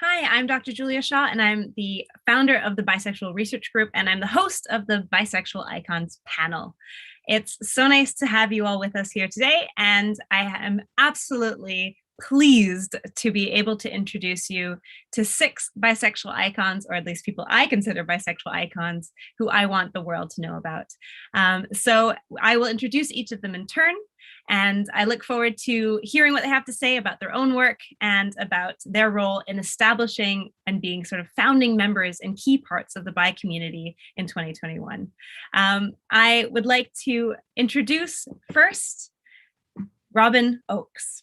Hi, I'm Dr. Julia Shaw, and I'm the founder of the Bisexual Research Group, and I'm the host of the Bisexual Icons panel. It's so nice to have you all with us here today, and I am absolutely pleased to be able to introduce you to 6 bisexual icons, or at least people I consider bisexual icons, who I want the world to know about. So I will introduce each of them in turn, and I look forward to hearing what they have to say about their own work and about their role in establishing and being sort of founding members in key parts of the bi community in 2021. I would like to introduce first Robin Oakes.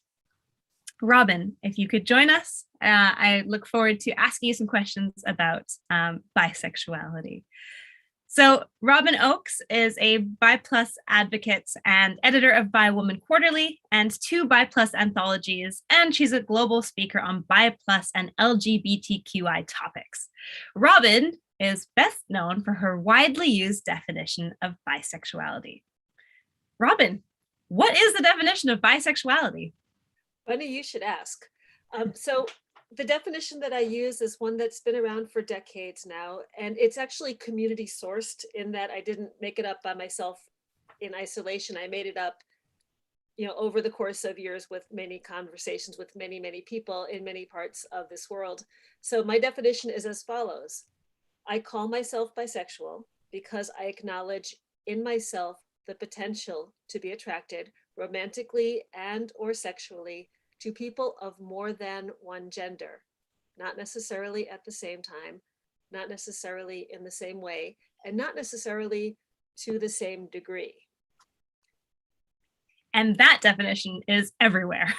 Robin, if you could join us, I look forward to asking you some questions about bisexuality. So Robin Oakes is a Bi+ advocate and editor of Bi Woman Quarterly and 2 Bi+ anthologies, and she's a global speaker on Bi+ and LGBTQI topics. Robin is best known for her widely used definition of bisexuality. Robin, what is the definition of bisexuality? Funny you should ask. So the definition that I use is one that's been around for decades now, and it's actually community sourced in that I didn't make it up by myself in isolation. I made it up, over the course of years with many conversations with many, many people in many parts of this world. So my definition is as follows. I call myself bisexual because I acknowledge in myself the potential to be attracted romantically and or sexually to people of more than one gender, not necessarily at the same time, not necessarily in the same way, and not necessarily to the same degree. And that definition is everywhere.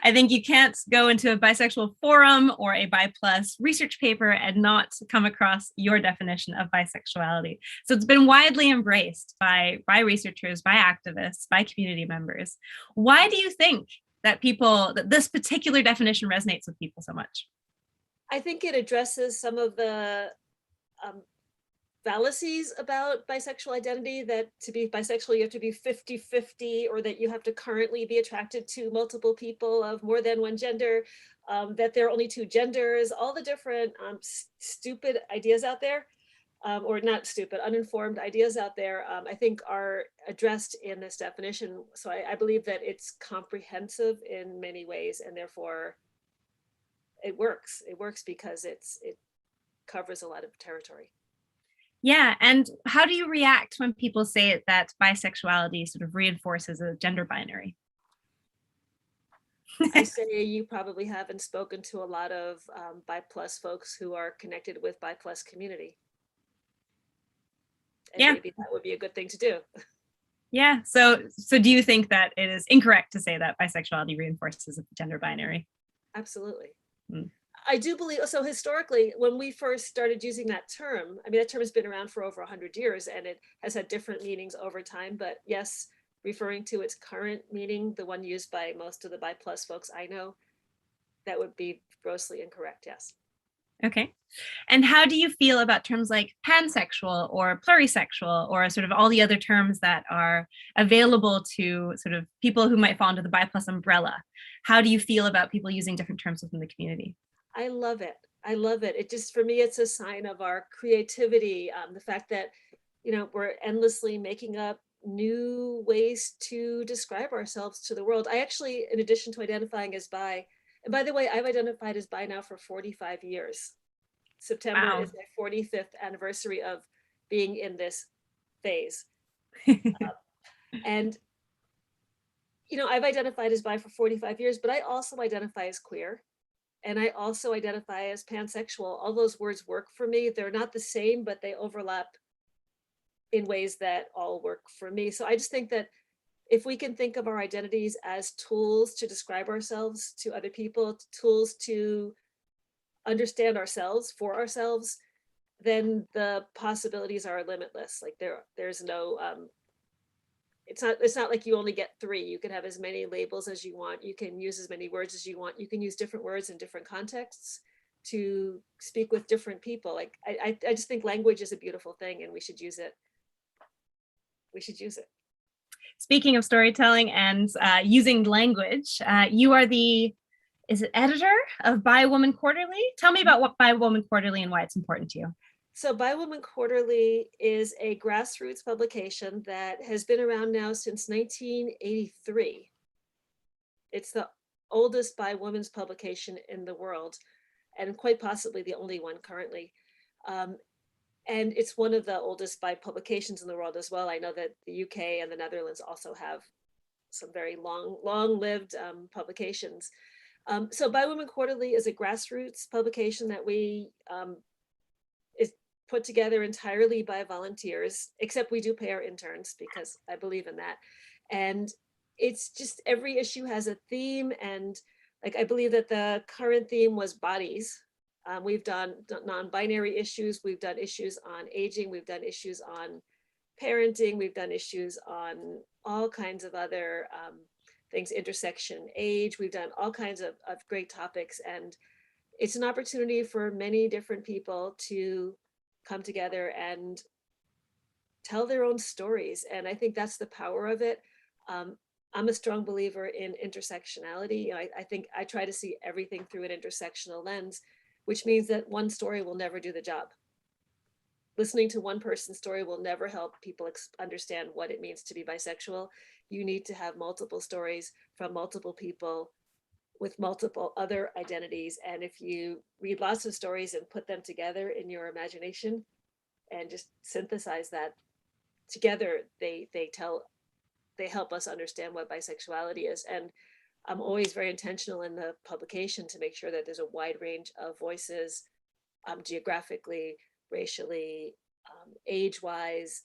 I think you can't go into a bisexual forum or a Bi+ research paper and not come across your definition of bisexuality. So it's been widely embraced by researchers, by activists, by community members. Why do you think that this particular definition resonates with people so much? I think it addresses some of the fallacies about bisexual identity, that to be bisexual, you have to be 50-50, or that you have to currently be attracted to multiple people of more than one gender, that there are only 2 genders, all the different stupid ideas out there, or not stupid, uninformed ideas out there, I think are addressed in this definition. So I believe that it's comprehensive in many ways, and therefore it works. It works because it covers a lot of territory. Yeah, and how do you react when people say that bisexuality sort of reinforces a gender binary? I say you probably haven't spoken to a lot of Bi+ folks who are connected with Bi+ community. And yeah, maybe that would be a good thing to do. Yeah, so do you think that it is incorrect to say that bisexuality reinforces a gender binary? Absolutely. Mm. I do believe, so historically, when we first started using that term, I mean, that term has been around for over 100 years and it has had different meanings over time, but yes, referring to its current meaning, the one used by most of the Bi+ folks I know, that would be grossly incorrect, yes. Okay. And how do you feel about terms like pansexual or plurisexual or sort of all the other terms that are available to sort of people who might fall under the Bi+ umbrella? How do you feel about people using different terms within the community? I love it. I love it. It just, for me, it's a sign of our creativity. The fact that, we're endlessly making up new ways to describe ourselves to the world. I actually, in addition to identifying as bi, and by the way, I've identified as bi now for 45 years. September Wow. is my 45th anniversary of being in this phase. And, I've identified as bi for 45 years, but I also identify as queer. And I also identify as pansexual. All those words work for me. They're not the same, but they overlap in ways that all work for me. So I just think that if we can think of our identities as tools to describe ourselves to other people, tools to understand ourselves for ourselves, then the possibilities are limitless. Like there's no, it's not like you only get 3. You can have as many labels as you want. You can use as many words as you want. You can use different words in different contexts to speak with different people. Like I just think language is a beautiful thing and we should use it. We should use it. Speaking of storytelling and using language, you are the is it editor of By Woman Quarterly? Tell me about what By Woman Quarterly and why it's important to you. So By Woman Quarterly is a grassroots publication that has been around now since 1983. It's the oldest by women's publication in the world, and quite possibly the only one currently. And it's one of the oldest by publications in the world as well. I know that the UK and the Netherlands also have some very long-lived publications. So By Women Quarterly is a grassroots publication that we is put together entirely by volunteers, except we do pay our interns because I believe in that. And it's just every issue has a theme, and like I believe that the current theme was bodies. We've done non-binary issues, we've done issues on aging, we've done issues on parenting, we've done issues on all kinds of other things, intersection, age, we've done all kinds of great topics. And it's an opportunity for many different people to come together and tell their own stories. And I think that's the power of it. I'm a strong believer in intersectionality. You know, I think I try to see everything through an intersectional lens, which means that one story will never do the job. Listening to one person's story will never help people understand what it means to be bisexual. You need to have multiple stories from multiple people with multiple other identities. And if you read lots of stories and put them together in your imagination and just synthesize that together, they help us understand what bisexuality is. And I'm always very intentional in the publication to make sure that there's a wide range of voices, geographically, racially, age-wise,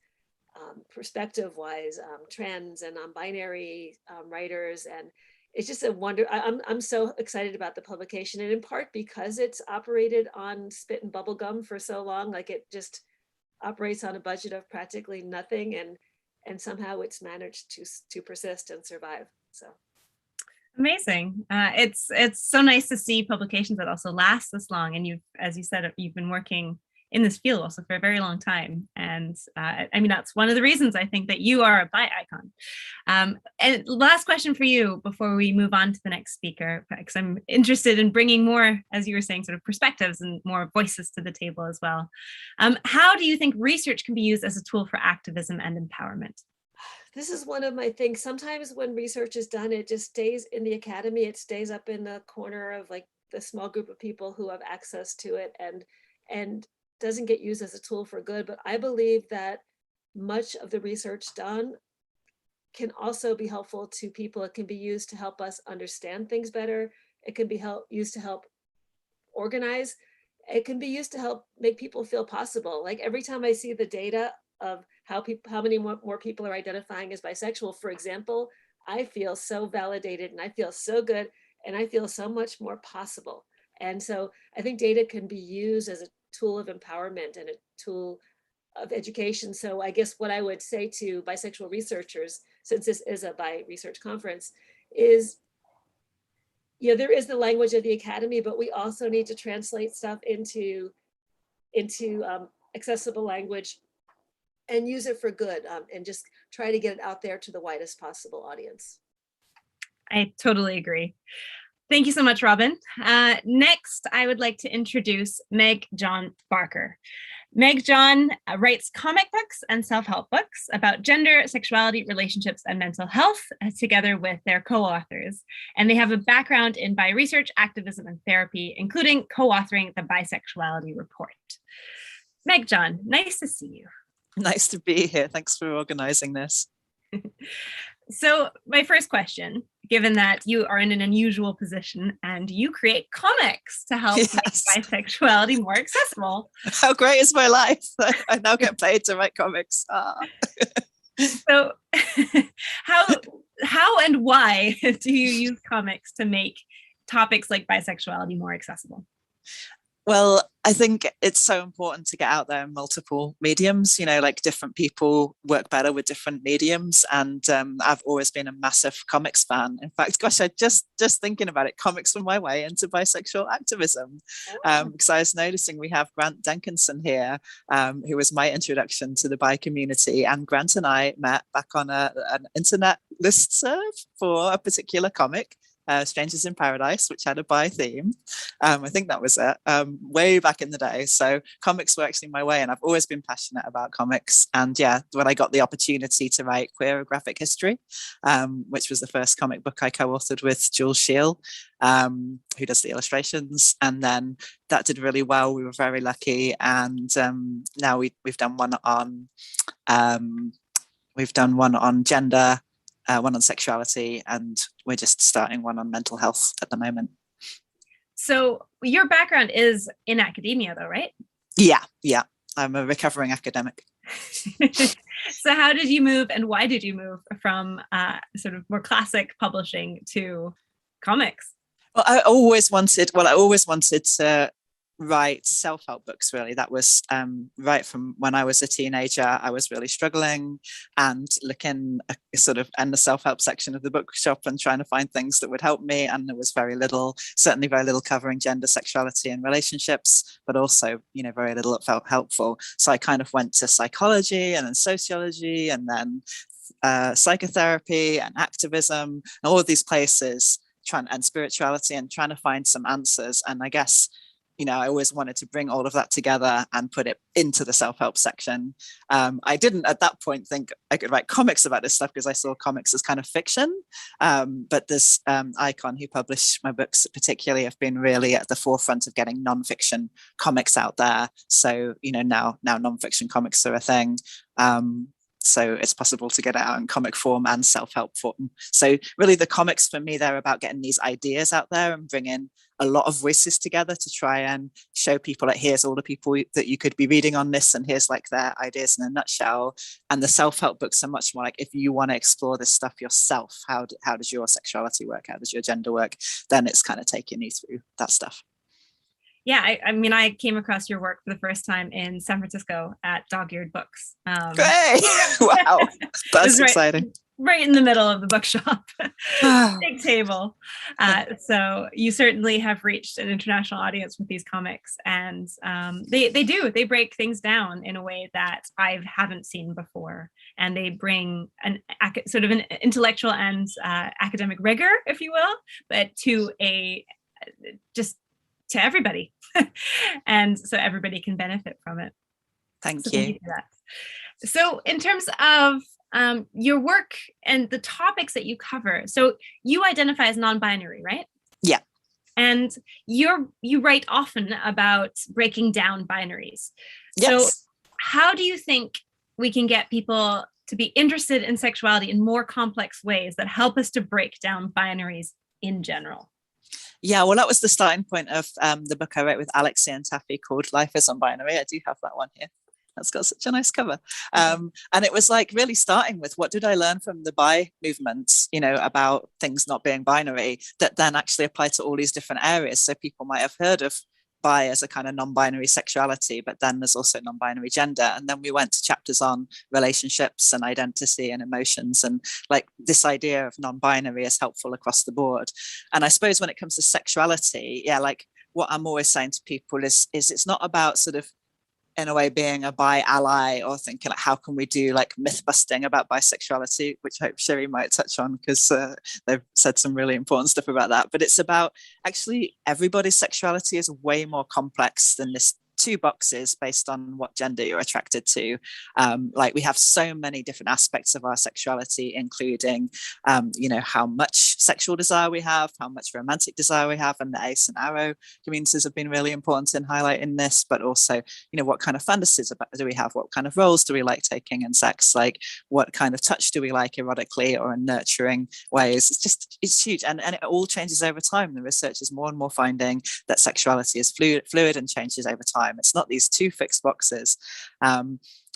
perspective-wise, trans and non-binary writers. And it's just a wonder. I'm so excited about the publication, and in part because it's operated on spit and bubble gum for so long. Like, it just operates on a budget of practically nothing, and somehow it's managed to persist and survive. So amazing. It's so nice to see publications that also last this long. And you've, as you said, you've been working in this field also for a very long time. And I mean, that's one of the reasons I think that you are a bi icon. And last question for you before we move on to the next speaker, because I'm interested in bringing more, as you were saying, sort of perspectives and more voices to the table as well. How do you think research can be used as a tool for activism and empowerment? This is one of my things. Sometimes when research is done, it just stays in the academy. It stays up in the corner of like the small group of people who have access to it, and doesn't get used as a tool for good. But I believe that much of the research done can also be helpful to people. It can be used to help us understand things better. It can be used to help organize. It can be used to help make people feel possible. Like, every time I see the data of how many more people are identifying as bisexual, for example, I feel so validated, and I feel so good, and I feel so much more possible. And so I think data can be used as a tool of empowerment and a tool of education. So I guess what I would say to bisexual researchers, since this is a bi research conference, is, yeah, there is the language of the academy, but we also need to translate stuff into accessible language and use it for good, and just try to get it out there to the widest possible audience. I totally agree. Thank you so much, Robin. Next, I would like to introduce Meg John Barker. Meg John writes comic books and self-help books about gender, sexuality, relationships, and mental health, together with their co-authors. And they have a background in bi research, activism, and therapy, including co-authoring the Bisexuality Report. Meg John, nice to see you. Nice to be here. Thanks for organizing this. So my first question, given that you are in an unusual position and you create comics to help make bisexuality more accessible. How great is my life? I now get paid to write comics. So how and why do you use comics to make topics like bisexuality more accessible? Well, I think it's so important to get out there in multiple mediums. You know, like, different people work better with different mediums. And I've always been a massive comics fan. In fact, gosh, I just thinking about it, comics were my way into bisexual activism. Because I was noticing we have Grant Denkinson here, who was my introduction to the bi community. And Grant and I met back on an internet listserv for a particular comic. Strangers in Paradise, which had a bi theme. I think that was it, way back in the day. So comics were actually my way, and I've always been passionate about comics. And yeah, when I got the opportunity to write Queer Graphic History, which was the first comic book I co-authored with Jules Scheel, who does the illustrations, and then that did really well. We were very lucky, and now we've done one on gender, one on sexuality, and we're just starting one on mental health at the moment. So your background is in academia, though, right? Yeah. I'm a recovering academic. So how did you move, and why did you move from sort of more classic publishing to comics? Well, I always wanted to write self-help books, really. That was right from when I was a teenager. I was really struggling and looking sort of in the self-help section of the bookshop and trying to find things that would help me, and there was certainly very little covering gender, sexuality and relationships, but also, very little that felt helpful. So I kind of went to psychology and then sociology and then psychotherapy and activism and all of these places, and spirituality, and trying to find some answers. And I guess I always wanted to bring all of that together and put it into the self-help section. I didn't at that point think I could write comics about this stuff, because I saw comics as kind of fiction. But this Icon, who published my books particularly, have been really at the forefront of getting non-fiction comics out there. So, now non-fiction comics are a thing. So it's possible to get it out in comic form and self-help form. So really the comics for me, they're about getting these ideas out there and bringing a lot of voices together to try and show people that here's all the people that you could be reading on this, and here's like their ideas in a nutshell. And the self-help books are much more like, if you want to explore this stuff yourself, how does your sexuality work? How does your gender work? Then it's kind of taking you through that stuff. Yeah, I mean, I came across your work for the first time in San Francisco at Dog-Eared Books. Great! Wow, that's exciting. Right in the middle of the bookshop, big table. So you certainly have reached an international audience with these comics, and they break things down in a way that I haven't seen before, and they bring sort of an intellectual and academic rigor, if you will, but to to everybody. And so everybody can benefit from it. Thank you for that. So in terms of your work and the topics that you cover, so you identify as non-binary, right? Yeah. And you write often about breaking down binaries. Yes. So how do you think we can get people to be interested in sexuality in more complex ways that help us to break down binaries in general? Yeah, well, that was the starting point of the book I wrote with Alexia and Taffy called Life is Non-Binary. I do have that one here. That's got such a nice cover. And it was like really starting with, what did I learn from the bi movement, about things not being binary, that then actually apply to all these different areas. So people might have heard of bi as a kind of non-binary sexuality, but then there's also non-binary gender. And then we went to chapters on relationships and identity and emotions, and like this idea of non-binary is helpful across the board. And I suppose when it comes to sexuality, like what I'm always saying to people is it's not about sort of, in a way, being a bi ally or thinking like, how can we do like myth busting about bisexuality, which I hope Sherry might touch on, because they've said some really important stuff about that. But it's about actually everybody's sexuality is way more complex than this two boxes based on what gender you're attracted to. Like we have so many different aspects of our sexuality, including, how much sexual desire we have, how much romantic desire we have, and the ace and aro communities have been really important in highlighting this, but also, what kind of fantasies do we have? What kind of roles do we like taking in sex? Like what kind of touch do we like erotically or in nurturing ways? It's huge. And it all changes over time. The research is more and more finding that sexuality is fluid and changes over time. It's not these two fixed boxes.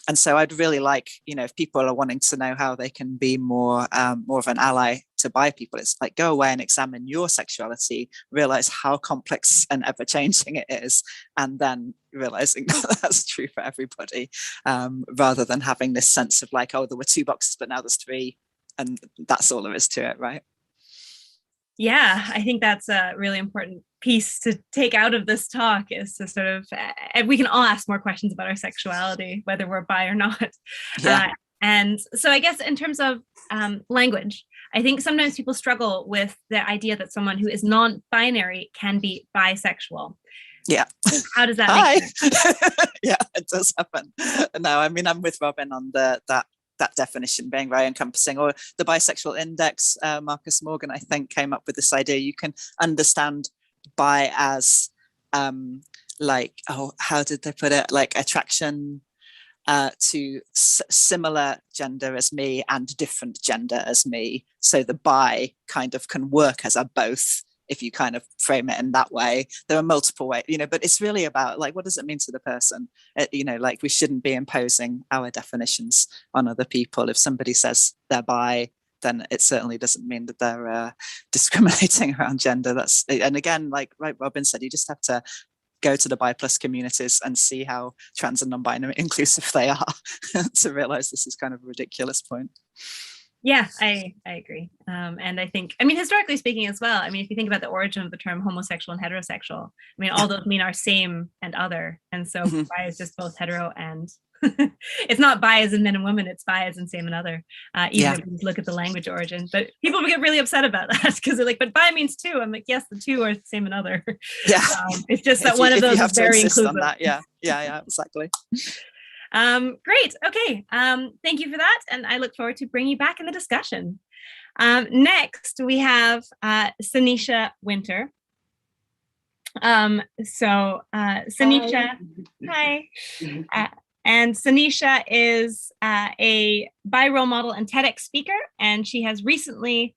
And so I'd really like, if people are wanting to know how they can be more of an ally to bi people, it's like, go away and examine your sexuality, realize how complex and ever changing it is, and then realizing that that's true for everybody, rather than having this sense of like, oh, there were two boxes, but now there's three, and that's all there is to it, right? Yeah, I think that's a really important piece to take out of this talk, is to sort of, we can all ask more questions about our sexuality, whether we're bi or not. Yeah. And so I guess in terms of language, I think sometimes people struggle with the idea that someone who is non-binary can be bisexual. Yeah. How does that Hi. make sense? Yeah, it does happen. No, I mean, I'm with Robin on that definition being very encompassing. Or the bisexual index, Marcus Morgan, I think, came up with this idea. You can understand bi as how did they put it? Like attraction to similar gender as me and different gender as me. So the bi kind of can work as a both if you kind of frame it in that way. There are multiple ways, but it's really about like, what does it mean to the person? Like we shouldn't be imposing our definitions on other people. If somebody says they're bi, then it certainly doesn't mean that they're discriminating around gender. And again, like Robin said, you just have to go to the bi plus communities and see how trans and non-binary inclusive they are to realize this is kind of a ridiculous point. Yeah, I agree. And I think, historically speaking as well, if you think about the origin of the term homosexual and heterosexual, all those mean are same and other. And so bi is just both hetero and it's not bi as in men and women, it's bi as in same and other, even if you look at the language origin. But people get really upset about that because they're like, but bi means two. I'm like, yes, the two are same and other. Yeah. It's just that one of those is very inclusive. Yeah, exactly. Great. Okay. Thank you for that. And I look forward to bringing you back in the discussion. Next, we have Sanisha Winter. Sanisha, hi. And Sanisha is a bi role model and TEDx speaker, and she has recently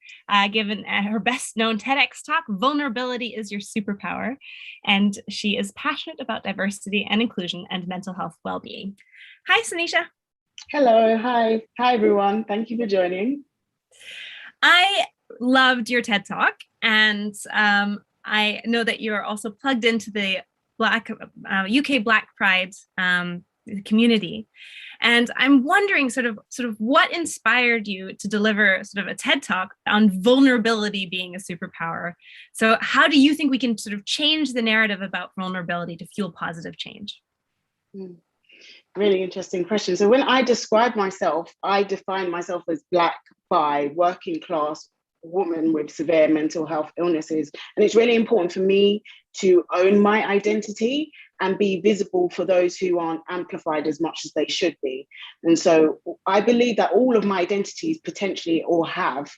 given her best known TEDx talk, Vulnerability is Your Superpower. And she is passionate about diversity and inclusion and mental health well-being. Hi, Sanisha. Hello, hi everyone. Thank you for joining. I loved your TED Talk, and I know that you're also plugged into the UK Black Pride community. And I'm wondering sort of what inspired you to deliver sort of a TED Talk on vulnerability being a superpower. So how do you think we can sort of change the narrative about vulnerability to fuel positive change? Really interesting question. So when I describe myself, I define myself as Black, bi, working class woman with severe mental health illnesses. And it's really important for me to own my identity and be visible for those who aren't amplified as much as they should be. And so I believe that all of my identities potentially or have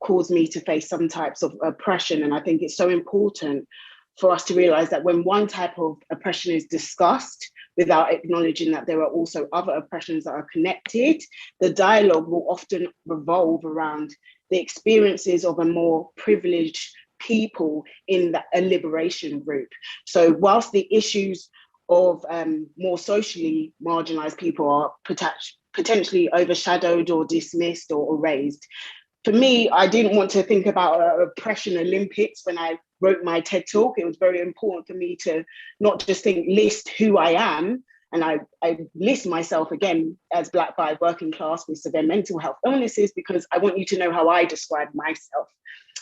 caused me to face some types of oppression. And I think it's so important for us to realize that when one type of oppression is discussed without acknowledging that there are also other oppressions that are connected, the dialogue will often revolve around the experiences of a more privileged people in a liberation group. So whilst the issues of more socially marginalized people are potentially overshadowed or dismissed or erased, for me, I didn't want to think about oppression Olympics when I wrote my TED Talk. It was very important for me to not just list who I am, and I list myself again as Black, bi, working class with severe mental health illnesses, because I want you to know how I describe myself.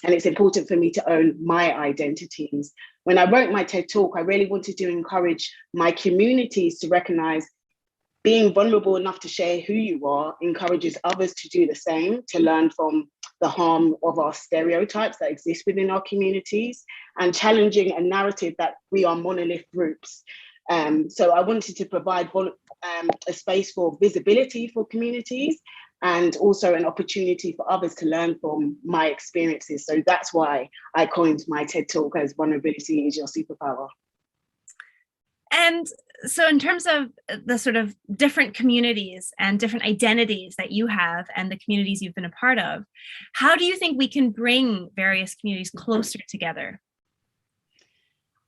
And it's important for me to own my identities. When I wrote my TED Talk, I really wanted to encourage my communities to recognize being vulnerable enough to share who you are encourages others to do the same, to learn from the harm of our stereotypes that exist within our communities, and challenging a narrative that we are monolith groups. So I wanted to provide a space for visibility for communities and also an opportunity for others to learn from my experiences. So that's why I coined my TED Talk as Vulnerability is Your Superpower. And so in terms of the sort of different communities and different identities that you have and the communities you've been a part of, how do you think we can bring various communities closer together?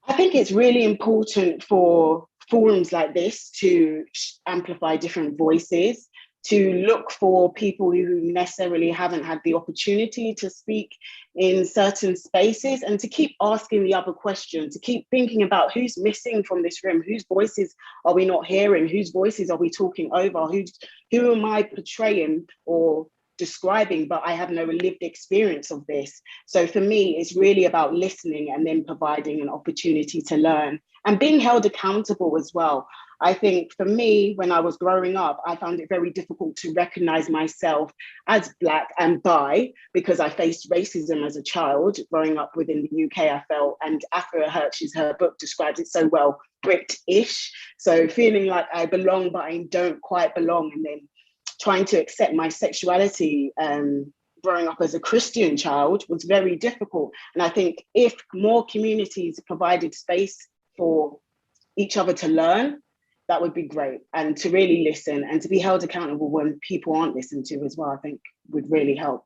I think it's really important for forums like this to amplify different voices, to look for people who necessarily haven't had the opportunity to speak in certain spaces, and to keep asking the other questions, to keep thinking about who's missing from this room, whose voices are we not hearing, whose voices are we talking over, who am I portraying or describing, but I have no lived experience of this. So for me, it's really about listening and then providing an opportunity to learn and being held accountable as well. I think for me, when I was growing up, I found it very difficult to recognize myself as Black and bi because I faced racism as a child. Growing up within the UK, I felt, and Afua Hirsch's, her book describes it so well, Brit-ish. So feeling like I belong, but I don't quite belong. And then trying to accept my sexuality, growing up as a Christian child, was very difficult. And I think if more communities provided space for each other to learn, that would be great. And to really listen and to be held accountable when people aren't listened to as well, I think would really help.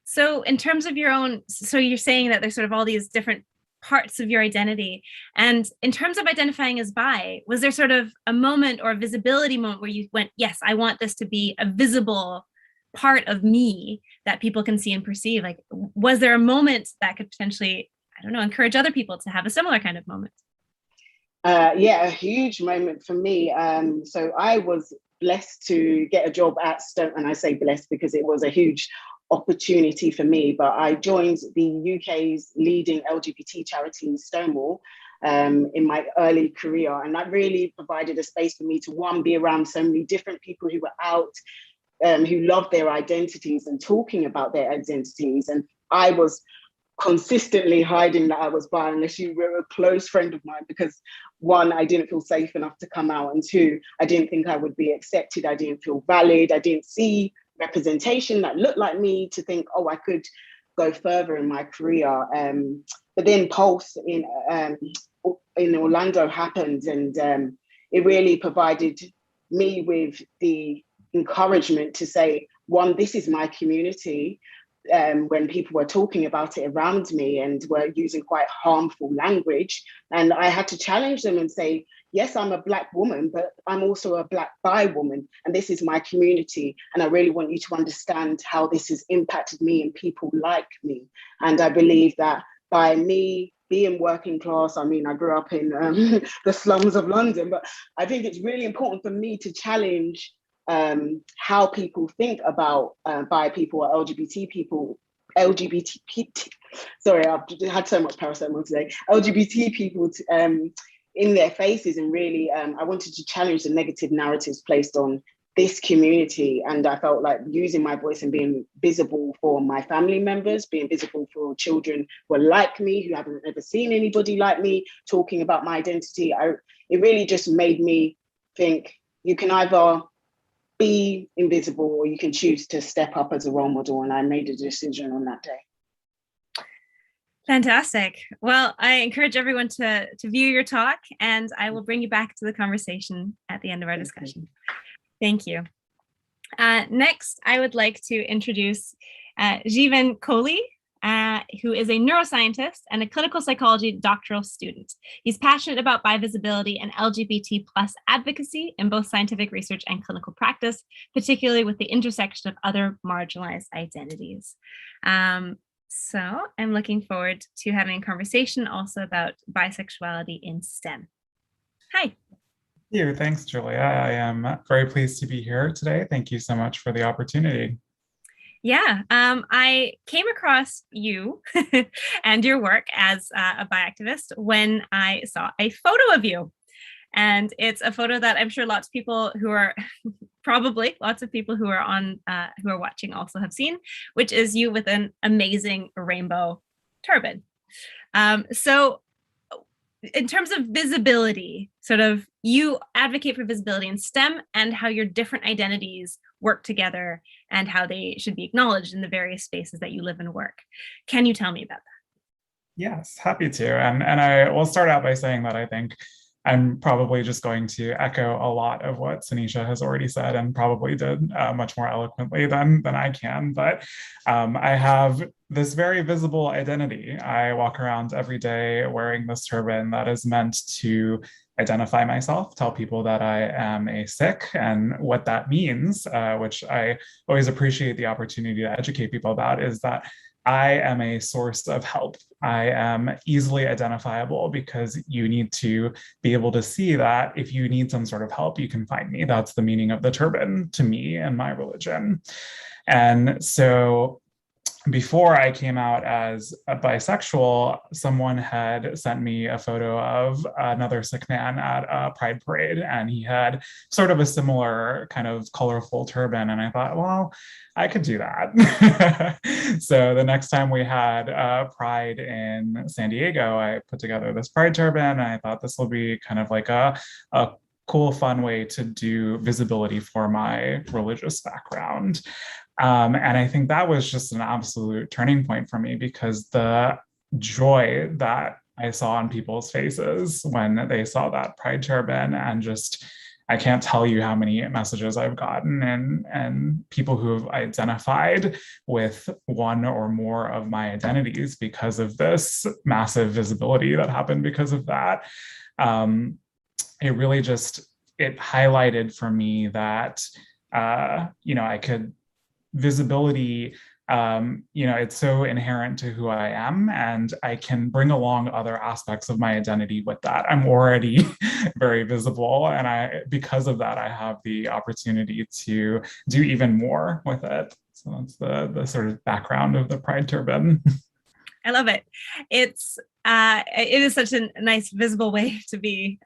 So in terms of your own, so you're saying that there's sort of all these different parts of your identity. And in terms of identifying as bi, was there sort of a moment or a visibility moment where you went, yes, I want this to be a visible part of me that people can see and perceive? Like, was there a moment that could potentially, I don't know, encourage other people to have a similar kind of moment? Yeah, a huge moment for me. So I was blessed to get a job at Stonewall, and I say blessed because it was a huge opportunity for me, but I joined the UK's leading LGBT charity, Stonewall, in my early career. And that really provided a space for me to, one, be around so many different people who were out, who loved their identities and talking about their identities. And I was consistently hiding that I was bi unless you were a close friend of mine, because one, I didn't feel safe enough to come out, and two, I didn't think I would be accepted. I didn't feel valid. I didn't see representation that looked like me to think, oh, I could go further in my career. But then Pulse in Orlando happened, and it really provided me with the encouragement to say, one, this is my community. When people were talking about it around me and were using quite harmful language. And I had to challenge them and say, yes, I'm a Black woman, but I'm also a Black bi woman, and this is my community. And I really want you to understand how this has impacted me and people like me. And I believe that by me being working class, I mean, I grew up in the slums of London, but I think it's really important for me to challenge how people think about bi people or LGBT people, sorry, I've had so much paracetamol today, LGBT people in their faces. And really, I wanted to challenge the negative narratives placed on this community. And I felt like using my voice and being visible for my family members, being visible for children who are like me, who haven't ever seen anybody like me, talking about my identity, it really just made me think you can either be invisible or you can choose to step up as a role model. And I made a decision on that day. Fantastic. Well, I encourage everyone to view your talk, and I will bring you back to the conversation at the end of our discussion. Thank you. Next, I would like to introduce Jeevan Kohli, who is a neuroscientist and a clinical psychology doctoral student. He's passionate about bi-visibility and LGBT plus advocacy in both scientific research and clinical practice, particularly with the intersection of other marginalized identities. So I'm looking forward to having a conversation also about bisexuality in STEM. Hi. Thank you. Thanks, Julia. I am very pleased to be here today. Thank you so much for the opportunity. Yeah, I came across you and your work as a bi-activist when I saw a photo of you. And it's a photo that I'm sure lots of people who are probably lots of people who are on who are watching also have seen, which is you with an amazing rainbow turban. So in terms of visibility, sort of you advocate for visibility in STEM and how your different identities work together and how they should be acknowledged in the various spaces that you live and work. Can you tell me about that? Yes, happy to. And I will start out by saying that I think I'm probably just going to echo a lot of what Sanisha has already said, and probably did much more eloquently than I can. But I have this very visible identity. I walk around every day wearing this turban that is meant to identify myself, tell people that I am a Sikh and what that means, which I always appreciate the opportunity to educate people about, is that I am a source of help. I am easily identifiable because you need to be able to see that if you need some sort of help, you can find me. That's the meaning of the turban to me and my religion. And so before I came out as a bisexual, someone had sent me a photo of another sick man at a pride parade, and he had sort of a similar kind of colorful turban. And I thought, well, I could do that. So the next time we had Pride in San Diego, I put together this pride turban, and I thought this will be kind of like a cool, fun way to do visibility for my religious background. And I think that was just an absolute turning point for me, because the joy that I saw on people's faces when they saw that pride turban, and just, I can't tell you how many messages I've gotten, and people who have identified with one or more of my identities because of this massive visibility that happened because of that. It really just, it highlighted for me that, I could, visibility, it's so inherent to who I am, and I can bring along other aspects of my identity with that. I'm already very visible, and because of that, I have the opportunity to do even more with it. So that's the sort of background of the pride turban. I love it. It is such a nice visible way to be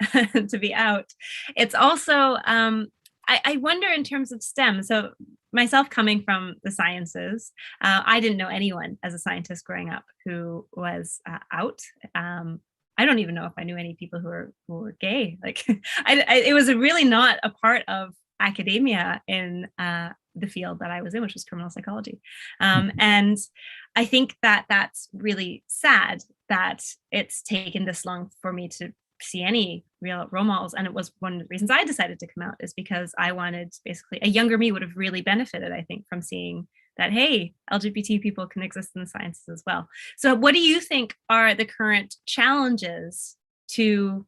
to be out. It's also I wonder in terms of STEM. So myself, coming from the sciences, I didn't know anyone as a scientist growing up who was out. I don't even know if I knew any people who were gay. Like, it was really not a part of academia in the field that I was in, which was criminal psychology. And I think that that's really sad that it's taken this long for me to see any real role models. And it was one of the reasons I decided to come out, is because I wanted, basically, a younger me would have really benefited, I think, from seeing that, hey, LGBT people can exist in the sciences as well. So what do you think are the current challenges to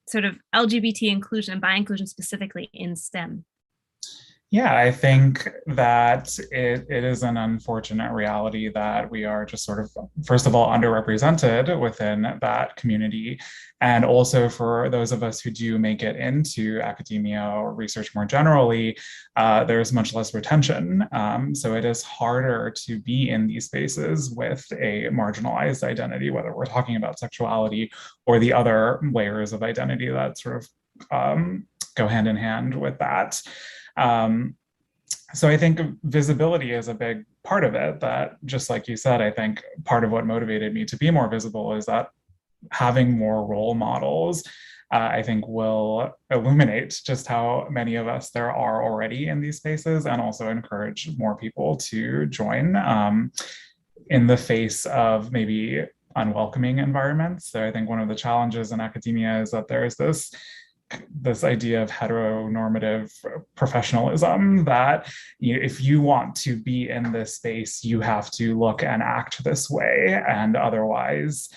sort of LGBT inclusion and bi inclusion specifically in STEM? Yeah, I think that it is an unfortunate reality that we are just sort of, first of all, underrepresented within that community. And also, for those of us who do make it into academia or research more generally, there's much less retention. So it is harder to be in these spaces with a marginalized identity, whether we're talking about sexuality or the other layers of identity that sort of go hand in hand with that. So I think visibility is a big part of it. That, just like you said, I think part of what motivated me to be more visible is that having more role models, I think, will illuminate just how many of us there are already in these spaces, and also encourage more people to join in the face of maybe unwelcoming environments. So I think one of the challenges in academia is that there is this idea of heteronormative professionalism, that if you want to be in this space, you have to look and act this way, and otherwise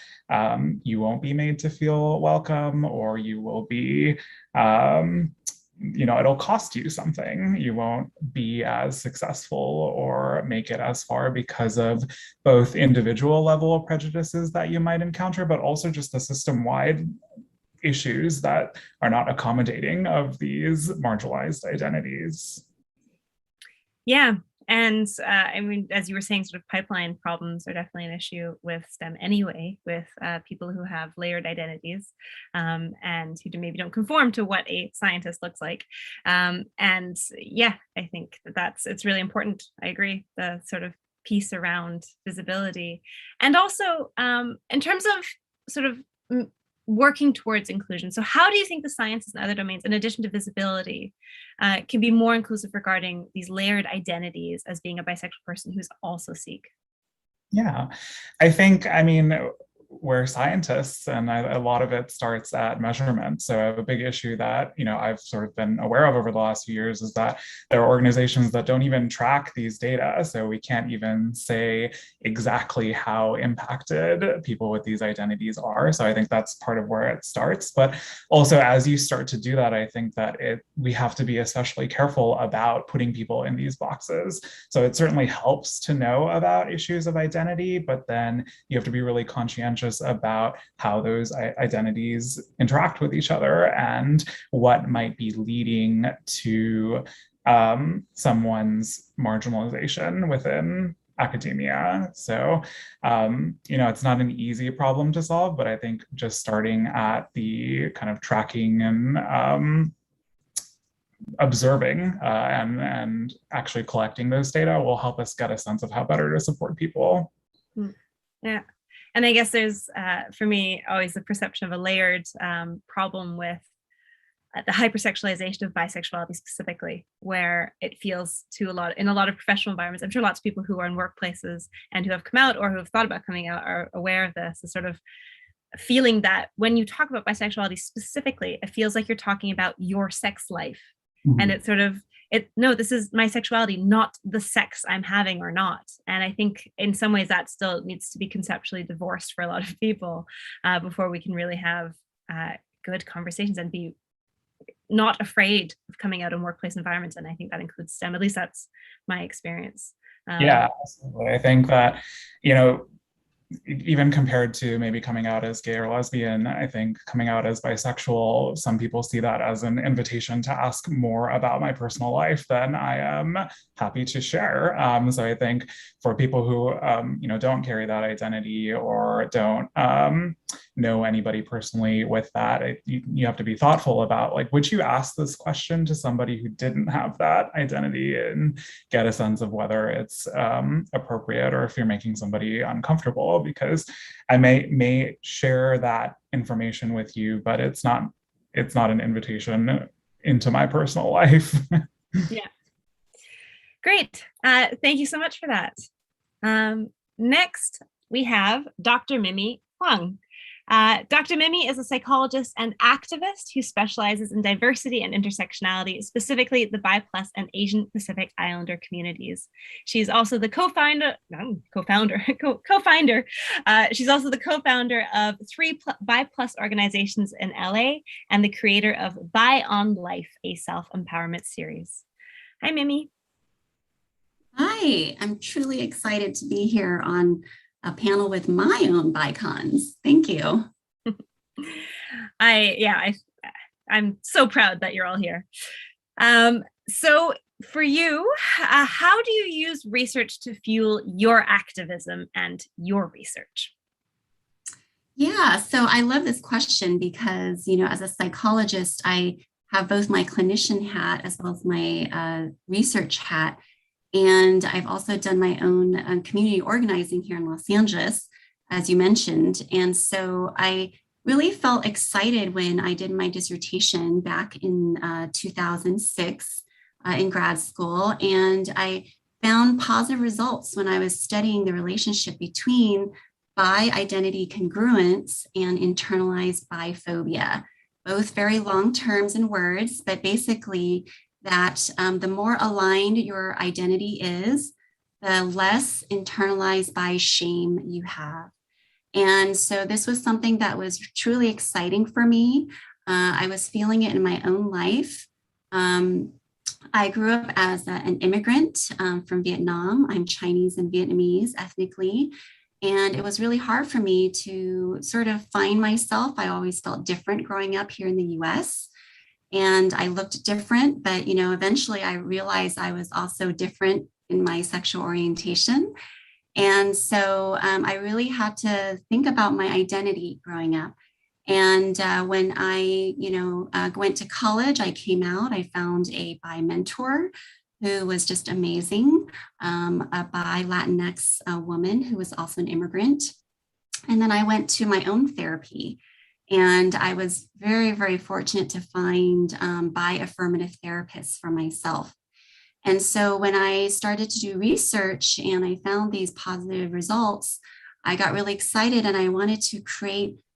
you won't be made to feel welcome, or you will be, it'll cost you something. You won't be as successful or make it as far because of both individual level prejudices that you might encounter, but also just the system-wide issues that are not accommodating of these marginalized identities. Yeah. And I mean, as you were saying, sort of pipeline problems are definitely an issue with STEM anyway, with people who have layered identities and who maybe don't conform to what a scientist looks like. And yeah, I think it's really important. I agree. The sort of piece around visibility, and also in terms of sort of working towards inclusion. So how do you think the sciences and other domains, in addition to visibility, can be more inclusive regarding these layered identities as being a bisexual person who's also Sikh? Yeah, I think, I mean, we're scientists, and a lot of it starts at measurement. So a big issue that, I've sort of been aware of over the last few years is that there are organizations that don't even track these data. So we can't even say exactly how impacted people with these identities are. So I think that's part of where it starts. But also, as you start to do that, I think that we have to be especially careful about putting people in these boxes. So it certainly helps to know about issues of identity, but then you have to be really conscientious about how those identities interact with each other, and what might be leading to someone's marginalization within academia. So, it's not an easy problem to solve, but I think just starting at the kind of tracking and observing and actually collecting those data will help us get a sense of how better to support people. Yeah. And I guess there's, for me, always the perception of a layered problem with the hypersexualization of bisexuality specifically, where it feels in a lot of professional environments. I'm sure lots of people who are in workplaces and who have come out or who have thought about coming out are aware of this, the sort of feeling that when you talk about bisexuality specifically, it feels like you're talking about your sex life. Mm-hmm. And it's sort of, no, this is my sexuality, not the sex I'm having or not. And I think in some ways that still needs to be conceptually divorced for a lot of people before we can really have good conversations and be not afraid of coming out in workplace environments. And I think that includes STEM. At least that's my experience. Yeah, absolutely. I think that, even compared to maybe coming out as gay or lesbian, I think coming out as bisexual, some people see that as an invitation to ask more about my personal life than I am happy to share. So I think for people who, don't carry that identity or don't know anybody personally with that, you have to be thoughtful about, like, would you ask this question to somebody who didn't have that identity and get a sense of whether it's appropriate or if you're making somebody uncomfortable, because I may share that information with you, but it's not an invitation into my personal life. Yeah. Great. Thank you so much for that. Next, we have Dr. Mimi Huang. Dr. Mimi is a psychologist and activist who specializes in diversity and intersectionality, specifically the BI+ and Asian Pacific Islander communities. She's also the co-founder. She's also the co-founder of 3 BI+ organizations in LA and the creator of BI on Life, a self-empowerment series. Hi, Mimi. Hi, I'm truly excited to be here on a panel with my own BICons. Thank you. I'm so proud that you're all here. So for you, how do you use research to fuel your activism and your research? Yeah, so I love this question because, as a psychologist, I have both my clinician hat as well as my research hat. And I've also done my own community organizing here in Los Angeles, as you mentioned. And so I really felt excited when I did my dissertation back in 2006 in grad school. And I found positive results when I was studying the relationship between bi identity congruence and internalized biphobia, both very long terms and words, but basically that the more aligned your identity is, the less internalized bi shame you have. And so this was something that was truly exciting for me. I was feeling it in my own life. I grew up as an immigrant from Vietnam. I'm Chinese and Vietnamese ethnically. And it was really hard for me to sort of find myself. I always felt different growing up here in the US. And I looked different, but, eventually I realized I was also different in my sexual orientation. And so I really had to think about my identity growing up. And when I, went to college, I came out, I found a bi mentor who was just amazing, a bi Latinx woman who was also an immigrant. And then I went to my own therapy. And I was very, very fortunate to find bi affirmative therapists for myself. And so when I started to do research and I found these positive results, I got really excited and I wanted to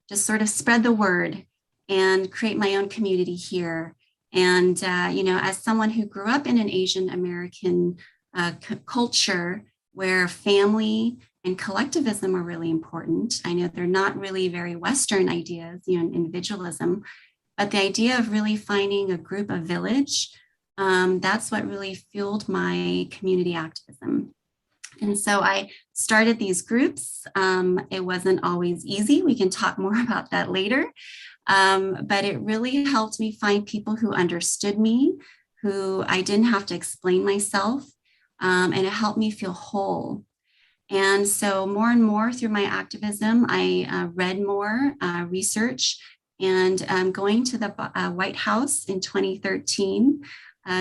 just sort of spread the word and create my own community here. And, as someone who grew up in an Asian American culture where family and collectivism are really important. I know they're not really very Western ideas, individualism, but the idea of really finding a group, a village, that's what really fueled my community activism. And so I started these groups. It wasn't always easy. We can talk more about that later. But it really helped me find people who understood me, who I didn't have to explain myself, and it helped me feel whole. And so more and more through my activism, I read more research, and going to the White House in 2013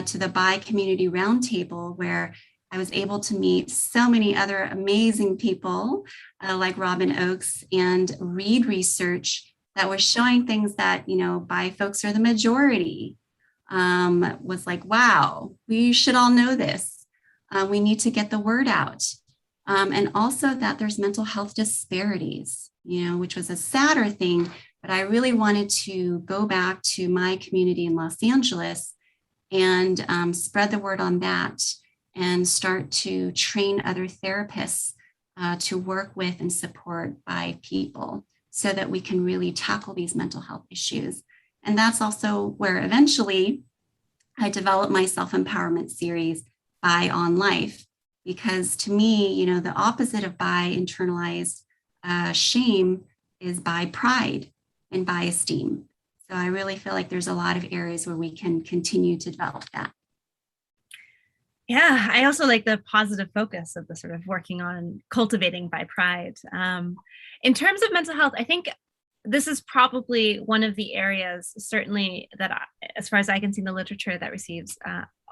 to the Bi Community Roundtable, where I was able to meet so many other amazing people like Robin Oakes and read research that was showing things that, Bi folks are the majority. Was like, wow, we should all know this. We need to get the word out. And also that there's mental health disparities, which was a sadder thing, but I really wanted to go back to my community in Los Angeles and spread the word on that and start to train other therapists to work with and support Bi people so that we can really tackle these mental health issues. And that's also where eventually I developed my self-empowerment series, Bi on Life, because to me, the opposite of Bi internalized shame is Bi pride and Bi esteem. So I really feel like there's a lot of areas where we can continue to develop that. Yeah, I also like the positive focus of the sort of working on cultivating Bi pride. In terms of mental health, I think this is probably one of the areas, certainly that, as far as I can see in the literature, that receives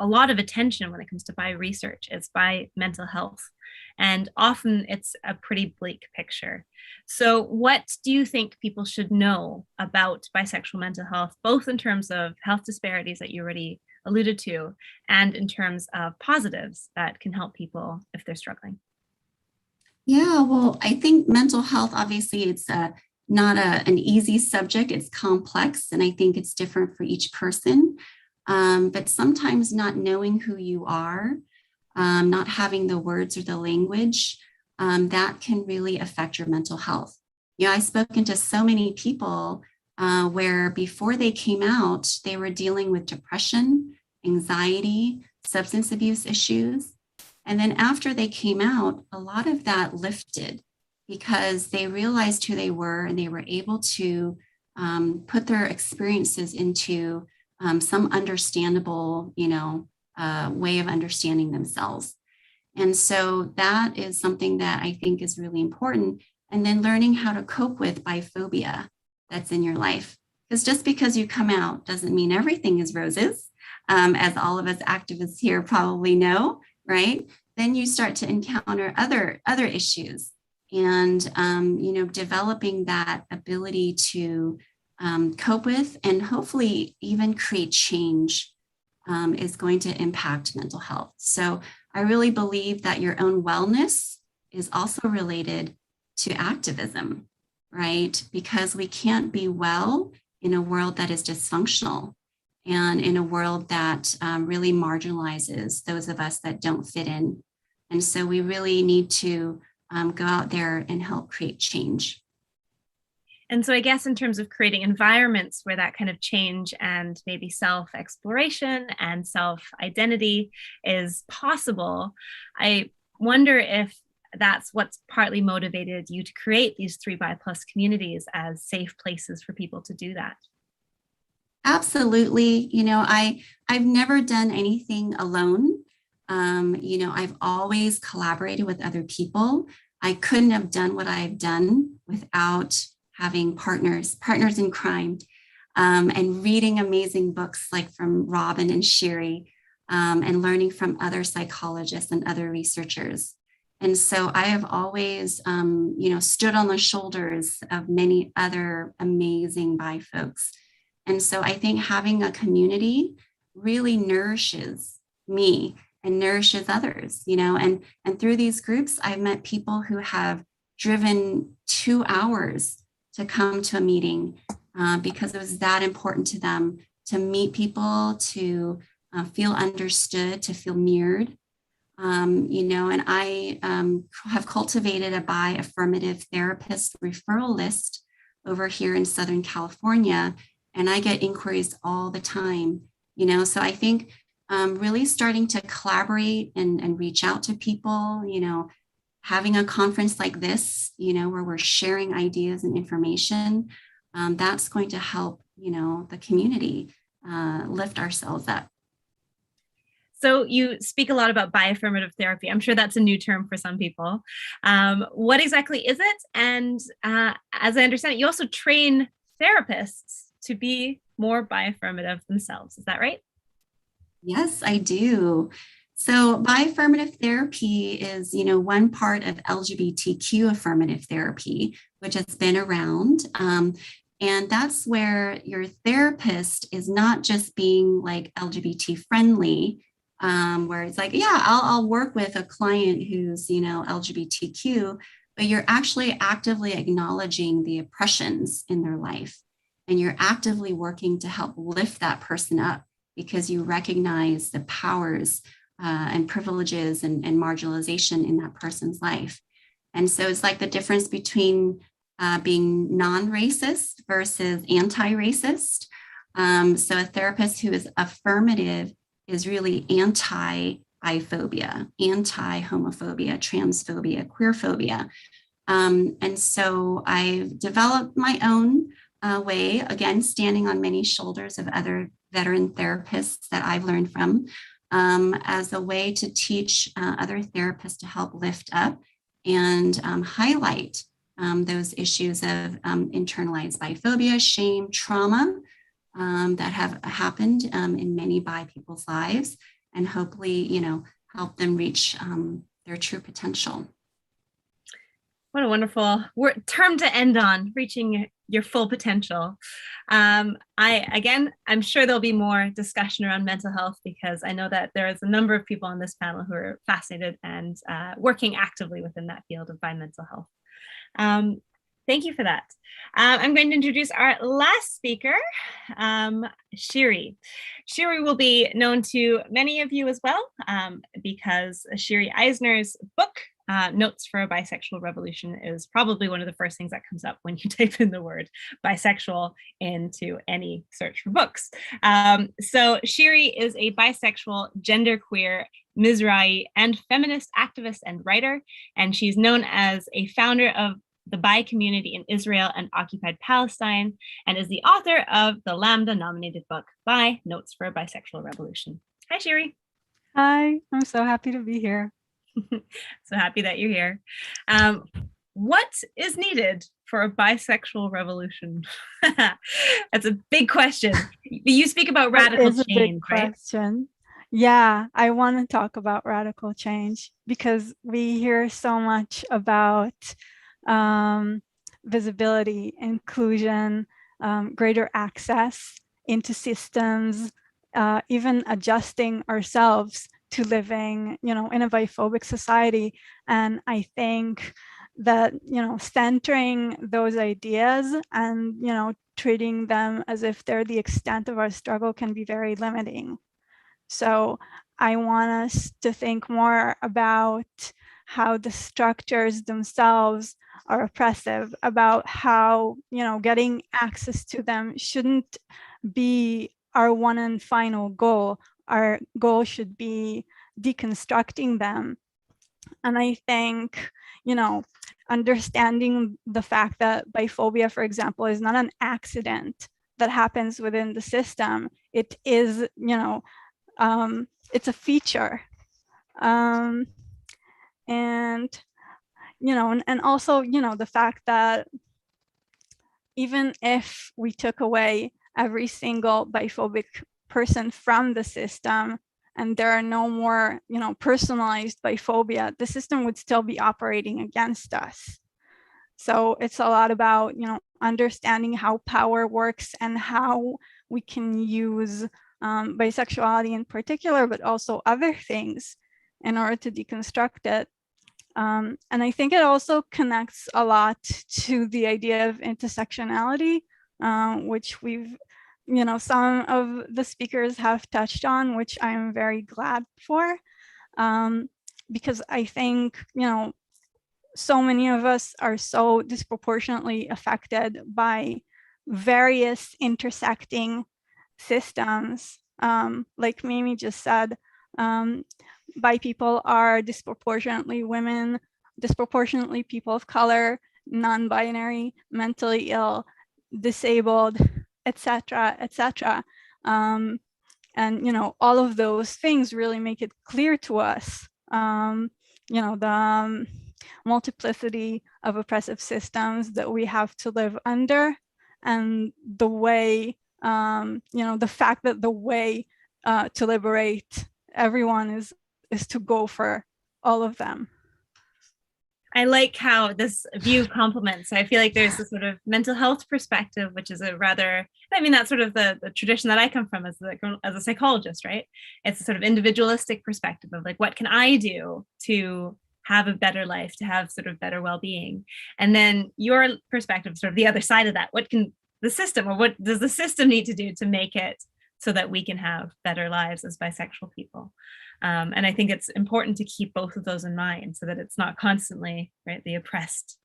a lot of attention when it comes to Bi research. It's Bi mental health. And often it's a pretty bleak picture. So what do you think people should know about bisexual mental health, both in terms of health disparities that you already alluded to, and in terms of positives that can help people if they're struggling? Yeah, well, I think mental health, obviously, it's not an easy subject. It's complex, and I think it's different for each person. But sometimes not knowing who you are, not having the words or the language, that can really affect your mental health. I've spoken to so many people where before they came out, they were dealing with depression, anxiety, substance abuse issues. And then after they came out, a lot of that lifted because they realized who they were and they were able to put their experiences into some understandable, way of understanding themselves. And so that is something that I think is really important. And then learning how to cope with biphobia that's in your life. Because just because you come out doesn't mean everything is roses, as all of us activists here probably know, right? Then you start to encounter other issues. And, developing that ability to cope with and hopefully even create change is going to impact mental health. So I really believe that your own wellness is also related to activism, right? Because we can't be well in a world that is dysfunctional and in a world that really marginalizes those of us that don't fit in. And so we really need to go out there and help create change. And so I guess in terms of creating environments where that kind of change and maybe self-exploration and self-identity is possible, I wonder if that's what's partly motivated you to create these 3Bi+ communities as safe places for people to do that. Absolutely. I've never done anything alone. I've always collaborated with other people. I couldn't have done what I've done without having partners in crime, and reading amazing books like from Robin and Sherry, and learning from other psychologists and other researchers. And so I have always, stood on the shoulders of many other amazing Bi folks. And so I think having a community really nourishes me and nourishes others, and through these groups, I've met people who have driven 2 hours to come to a meeting because it was that important to them to meet people, to feel understood, to feel mirrored. And I have cultivated a Bi affirmative therapist referral list over here in Southern California, and I get inquiries all the time, so I think really starting to collaborate and reach out to people, having a conference like this, where we're sharing ideas and information, that's going to help, the community lift ourselves up. So you speak a lot about bioaffirmative therapy. I'm sure that's a new term for some people. What exactly is it? And as I understand it, you also train therapists to be more bioaffirmative themselves. Is that right? Yes, I do. So bioaffirmative therapy is, one part of LGBTQ affirmative therapy, which has been around. And that's where your therapist is not just being like LGBT friendly, where it's like, yeah, I'll work with a client who's, LGBTQ, but you're actually actively acknowledging the oppressions in their life. And you're actively working to help lift that person up because you recognize the powers and privileges and marginalization in that person's life. And so it's like the difference between being non-racist versus anti-racist. So a therapist who is affirmative is really anti-biphobia, anti-homophobia, transphobia, queerphobia. And so I've developed my own way, again, standing on many shoulders of other veteran therapists that I've learned from, as a way to teach other therapists to help lift up and highlight those issues of internalized biphobia, shame, trauma that have happened in many bi people's lives, and hopefully, help them reach their true potential. What a wonderful term to end on, reaching your full potential. I'm sure there'll be more discussion around mental health because I know that there is a number of people on this panel who are fascinated and working actively within that field of bi mental health. Thank you for that. I'm going to introduce our last speaker, Shiri. Shiri will be known to many of you as well because Shiri Eisner's book, Notes for a Bisexual Revolution, is probably one of the first things that comes up when you type in the word bisexual into any search for books. So Shiri is a bisexual, genderqueer, Mizrahi, and feminist activist and writer, and she's known as a founder of the bi community in Israel and occupied Palestine, and is the author of the Lambda-nominated book, Bi: Notes for a Bisexual Revolution. Hi, Shiri. Hi, I'm so happy to be here. So happy that you're here. What is needed for a bisexual revolution? That's a big question. You speak about radical change, right? Question. Yeah, I want to talk about radical change because we hear so much about visibility, inclusion, greater access into systems, even adjusting ourselves to living, in a biphobic society. And I think that, centering those ideas and, treating them as if they're the extent of our struggle can be very limiting. So I want us to think more about how the structures themselves are oppressive, about how, getting access to them shouldn't be our one and final goal. Our goal should be deconstructing them. And I think, understanding the fact that biphobia, for example, is not an accident that happens within the system. It is, it's a feature. And also, the fact that even if we took away every single biphobic person from the system and there are no more, personalized biphobia, the system would still be operating against us. So it's a lot about, understanding how power works and how we can use bisexuality in particular, but also other things in order to deconstruct it. And I think it also connects a lot to the idea of intersectionality, which we've, some of the speakers have touched on, which I'm very glad for, because I think, so many of us are so disproportionately affected by various intersecting systems. Like Mimi just said, bi people are disproportionately women, disproportionately people of color, non-binary, mentally ill, disabled, etc., etc. And, all of those things really make it clear to us, the multiplicity of oppressive systems that we have to live under, and the way, the fact that the way to liberate everyone is to go for all of them. I like how this view complements. I feel like there's this sort of mental health perspective, which is that's sort of the tradition that I come from as a psychologist, right? It's a sort of individualistic perspective of like, what can I do to have a better life, to have sort of better well-being? And then your perspective, sort of the other side of that, what can the system, or what does the system need to do to make it so that we can have better lives as bisexual people? And I think it's important to keep both of those in mind, so that it's not constantly, right, the oppressed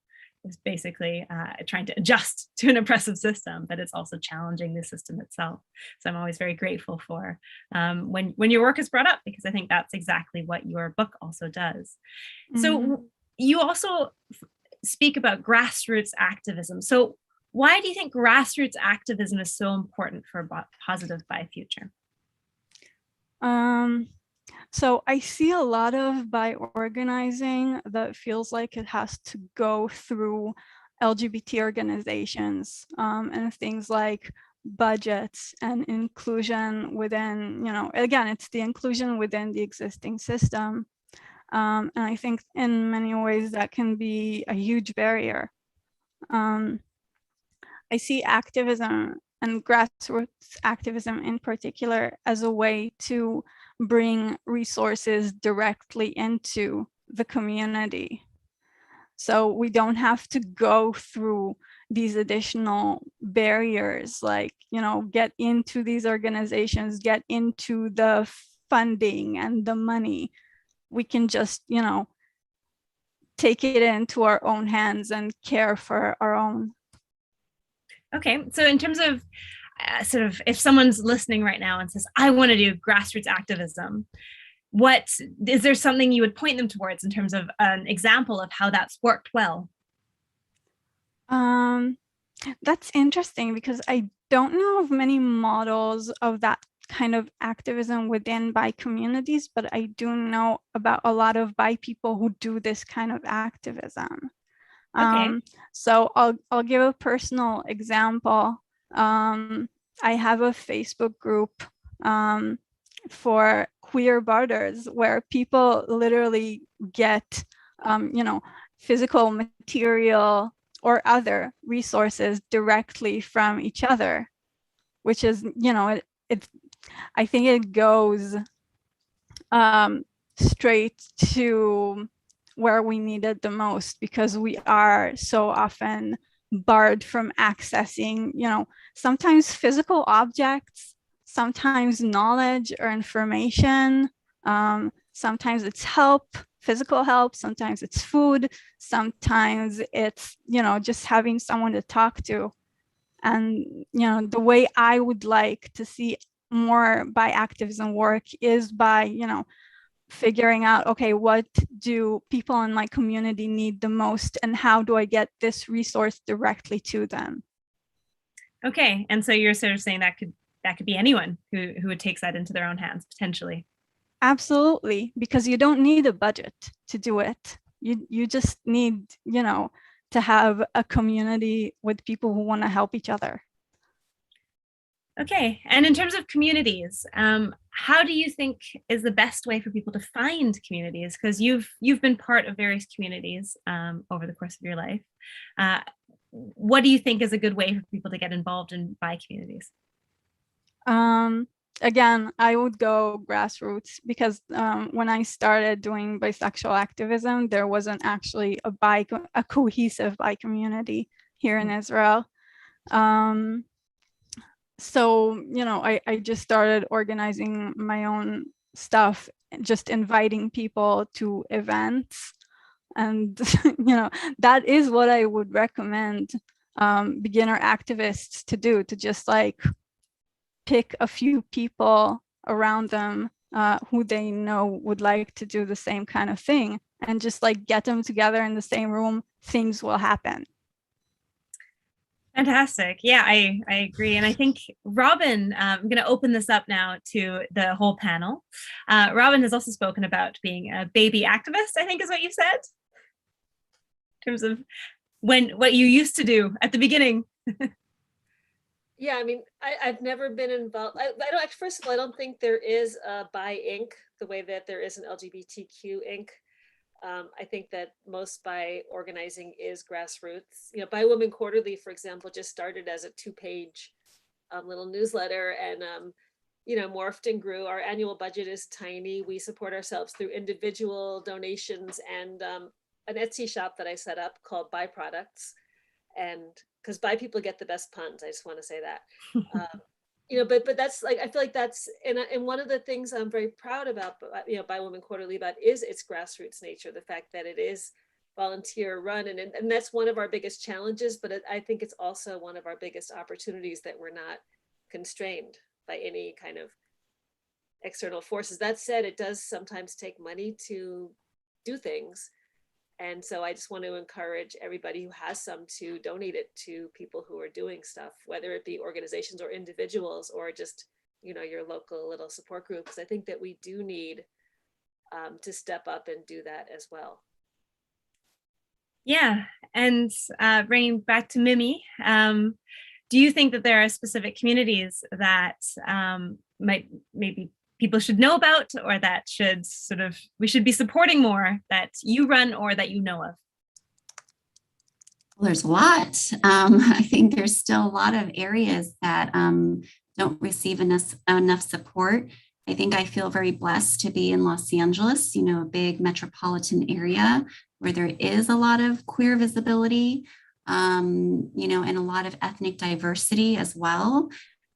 is basically trying to adjust to an oppressive system, but it's also challenging the system itself. So I'm always very grateful for when your work is brought up, because I think that's exactly what your book also does. Mm-hmm. So you also speak about grassroots activism. So why do you think grassroots activism is so important for a positive bi future? So I see a lot of bi organizing that feels like it has to go through LGBT organizations, and things like budgets and inclusion within, again, it's the inclusion within the existing system. And I think in many ways that can be a huge barrier. I see activism, and grassroots activism in particular, as a way to bring resources directly into the community. So we don't have to go through these additional barriers, like, get into these organizations, get into the funding and the money. We can just, take it into our own hands and care for our own. Okay, so in terms of sort of, if someone's listening right now and says, I want to do grassroots activism, is there something you would point them towards in terms of an example of how that's worked well? That's interesting, because I don't know of many models of that kind of activism within bi communities, but I do know about a lot of bi people who do this kind of activism. Okay. So I'll give a personal example. I have a Facebook group for queer barters, where people literally get, physical material or other resources directly from each other, which is, I think it goes straight to where we need it the most, because we are so often barred from accessing, sometimes physical objects, sometimes knowledge or information, sometimes it's help, physical help, sometimes it's food, sometimes it's, just having someone to talk to. And, the way I would like to see more bi activism work is by, figuring out, okay, what do people in my community need the most, and how do I get this resource directly to them? Okay, and so you're sort of saying that could be anyone who takes that into their own hands, potentially. Absolutely, because you don't need a budget to do it. You just need, to have a community with people who want to help each other. Okay, and in terms of communities, how do you think is the best way for people to find communities? Because you've been part of various communities over the course of your life. What do you think is a good way for people to get involved in bi communities? Again, I would go grassroots, because when I started doing bisexual activism, there wasn't actually a cohesive bi community here in Israel. So, I just started organizing my own stuff, just inviting people to events. And, that is what I would recommend beginner activists to do, to just like pick a few people around them who they know would like to do the same kind of thing, and just like get them together in the same room. Things will happen. Fantastic. Yeah, I agree. And I think Robin, I'm going to open this up now to the whole panel. Robin has also spoken about being a baby activist, I think is what you said, in terms of what you used to do at the beginning. Yeah, I mean, I've never been involved. I don't, first of all, I don't think there is a Bi Inc. the way that there is an LGBTQ Inc. I think that most Bi organizing is grassroots. You know, Bi Women Quarterly, for example, just started as a 2-page little newsletter, and you know, morphed and grew. Our annual budget is tiny. We support ourselves through individual donations and an Etsy shop that I set up called Byproducts. And because Bi people get the best puns, I just want to say that. You know, but that's like, I feel like that's, and one of the things I'm very proud about, you know, Bi Women Quarterly about is its grassroots nature, the fact that it is volunteer run, and that's one of our biggest challenges, but I think it's also one of our biggest opportunities, that we're not constrained by any kind of external forces. That said, it does sometimes take money to do things. And so I just want to encourage everybody who has some to donate it to people who are doing stuff, whether it be organizations or individuals, or just, you know, your local little support group. Because I think that we do need to step up and do that as well. Yeah, and bringing back to Mimi, do you think that there are specific communities that maybe people should know about, or that we should be supporting more, that you run or that you know of? Well, there's a lot. I think there's still a lot of areas that don't receive enough support. I think I feel very blessed to be in Los Angeles, you know, a big metropolitan area where there is a lot of queer visibility, you know, and a lot of ethnic diversity as well.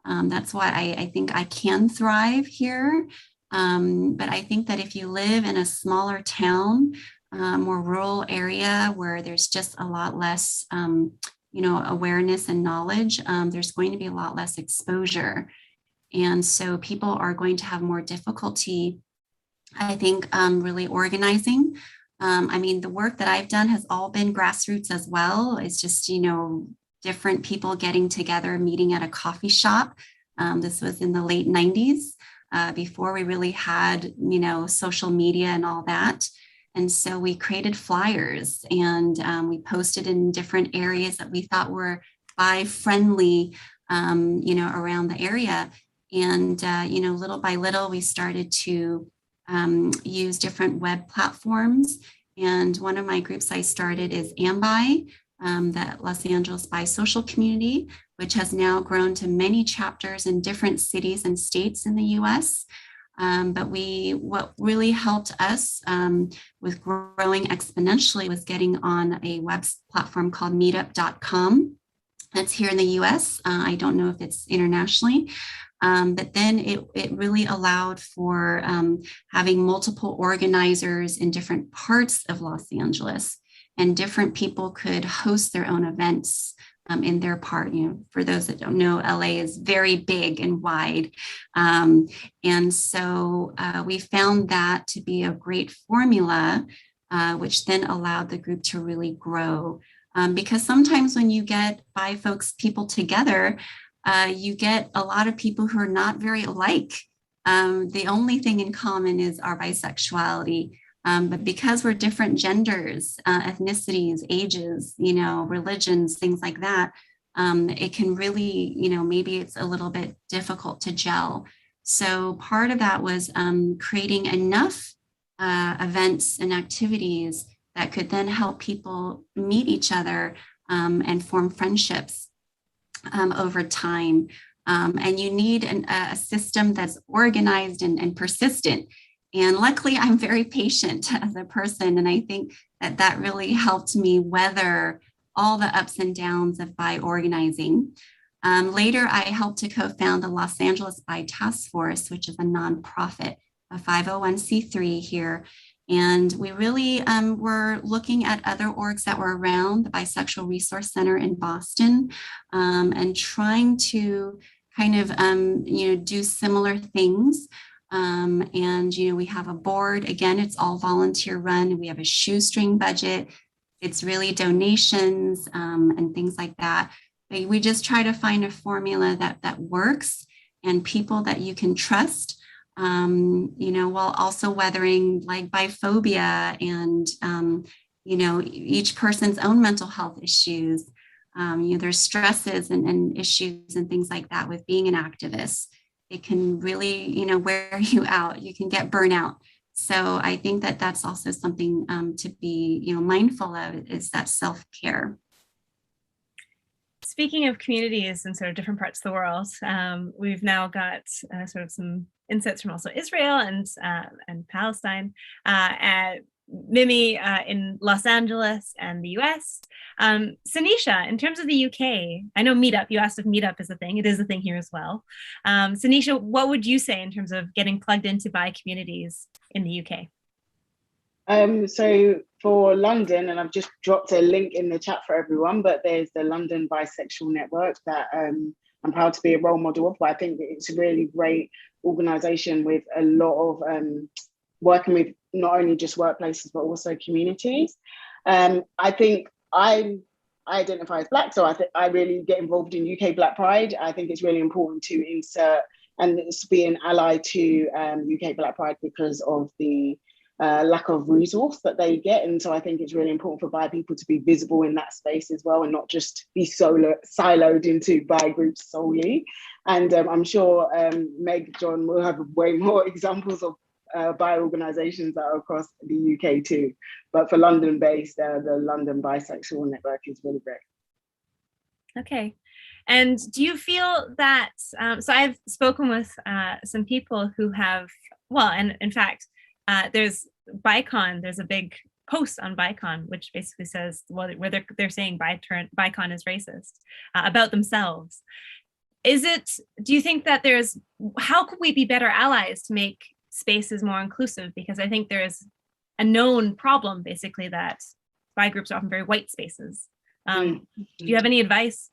That's why I think I can thrive here. But I think that if you live in a smaller town, more rural area where there's just a lot less, you know, awareness and knowledge, there's going to be a lot less exposure. And so people are going to have more difficulty, I think, really organizing. I mean, the work that I've done has all been grassroots as well. It's just, you know, different people getting together, meeting at a coffee shop. This was in the late 90s, before we really had, you know, social media and all that. And so we created flyers, and we posted in different areas that we thought were Bi friendly, you know, around the area. And, you know, little by little, we started to use different web platforms. And one of my groups I started is AMBI, the Los Angeles Bisocial Community, which has now grown to many chapters in different cities and states in the US. But what really helped us with growing exponentially was getting on a web platform called meetup.com. That's here in the US. I don't know if it's internationally. But then it really allowed for having multiple organizers in different parts of Los Angeles, and different people could host their own events in their part. You know, for those that don't know, LA is very big and wide. And so we found that to be a great formula, which then allowed the group to really grow. Because sometimes when you get people together, you get a lot of people who are not very alike. The only thing in common is our bisexuality. But because we're different genders, ethnicities, ages, you know, religions, things like that, it can really, you know, maybe it's a little bit difficult to gel. So part of that was creating enough events and activities that could then help people meet each other and form friendships over time. And you need a system that's organized and persistent. And luckily, I'm very patient as a person. And I think that really helped me weather all the ups and downs of Bi organizing. Later, I helped to co-found the Los Angeles Bi Task Force, which is a nonprofit, a 501c3 here. And we really were looking at other orgs that were around, the Bisexual Resource Center in Boston, and trying to kind of, you know, do similar things. And, you know, we have a board, again, it's all volunteer run. We have a shoestring budget. It's really donations and things like that. We just try to find a formula that works and people that you can trust, while also weathering like biphobia and, each person's own mental health issues. There's stresses and issues and things like that with being an activist. It can really, wear you out. You can get burnout. So I think that that's also something to be, mindful of, is that self-care. Speaking of communities in sort of different parts of the world, we've now got sort of some insights from also Israel and Palestine, and Mimi in Los Angeles and the US. Sanisha, in terms of the UK, I know Meetup, you asked if Meetup is a thing. It is a thing here as well. Sanisha, what would you say in terms of getting plugged into bi communities in the UK? So for London, and I've just dropped a link in the chat for everyone, but there's the London Bisexual Network that I'm proud to be a role model of, but I think it's a really great organization with a lot of working with not only just workplaces, but also communities. I think I identify as Black, so I think I really get involved in UK Black Pride. I think it's really important to insert and be an ally to UK Black Pride because of the lack of resource that they get. And so I think it's really important for bi people to be visible in that space as well and not just be siloed into bi groups solely. And I'm sure Meg John will have way more examples of bi organizations that are across the UK too. But for London based, the London Bisexual Network is really great. Okay. And do you feel that, so I've spoken with some people who have, well, and in fact, there's BICON, there's a big post on BICON, which basically says, well, where they're saying BICON is racist about themselves. Do you think that how could we be better allies to make spaces more inclusive? Because I think there's a known problem, basically, that bi groups are often very white spaces. Do you have any advice?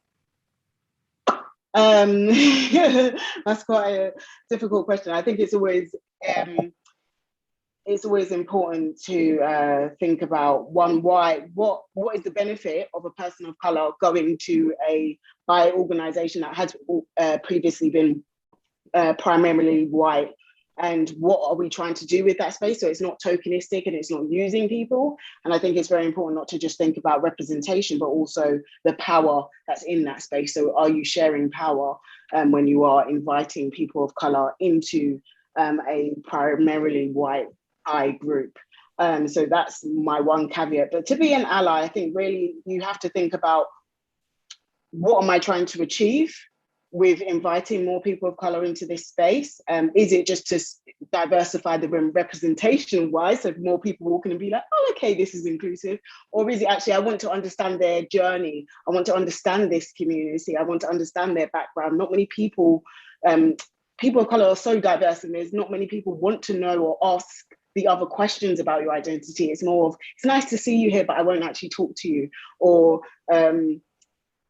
That's quite a difficult question. I think it's always important to think about what is the benefit of a person of color going to a bi organization that has previously been primarily white, and what are we trying to do with that space so it's not tokenistic and it's not using people. And I think it's very important not to just think about representation, but also the power that's in that space. So are you sharing power when you are inviting people of color into a primarily white group? So that's my one caveat. But to be an ally, I think really you have to think about, what am I trying to achieve with inviting more people of color into this space? Is it just to diversify the room representation wise, so more people walking and be like, oh, okay, this is inclusive? Or is it actually, I want to understand their journey, I want to understand this community, I want to understand their background? Not many people of color are so diverse, and there's not many people want to know or ask the other questions about your identity. It's more of, it's nice to see you here, but I won't actually talk to you. Or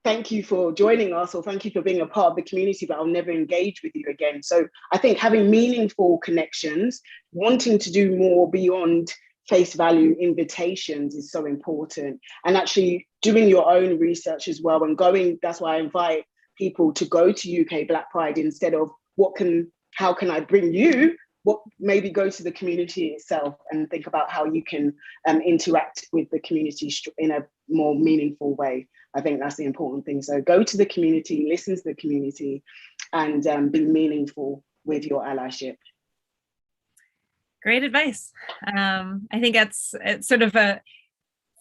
thank you for joining us, or thank you for being a part of the community, but I'll never engage with you again. So I think having meaningful connections, wanting to do more beyond face value invitations is so important. And actually doing your own research as well, and going, that's why I invite people to go to UK Black Pride instead of how can I bring you, maybe go to the community itself and think about how you can interact with the community in a more meaningful way. I think that's the important thing. So go to the community, listen to the community, and be meaningful with your allyship. Great advice. I think it's sort of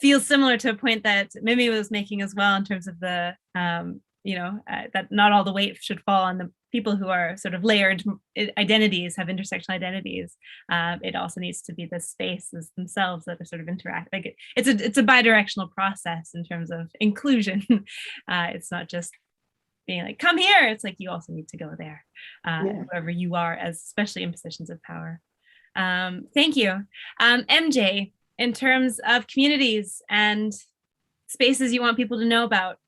feels similar to a point that Mimi was making as well, in terms of the, that not all the weight should fall on the people who are sort of layered identities, have intersectional identities. It also needs to be the spaces themselves that are sort of interact. Like it's a bi-directional process in terms of inclusion. It's not just being like, come here. It's like, you also need to go there, wherever you are, especially in positions of power. Thank you. MJ, in terms of communities and spaces you want people to know about,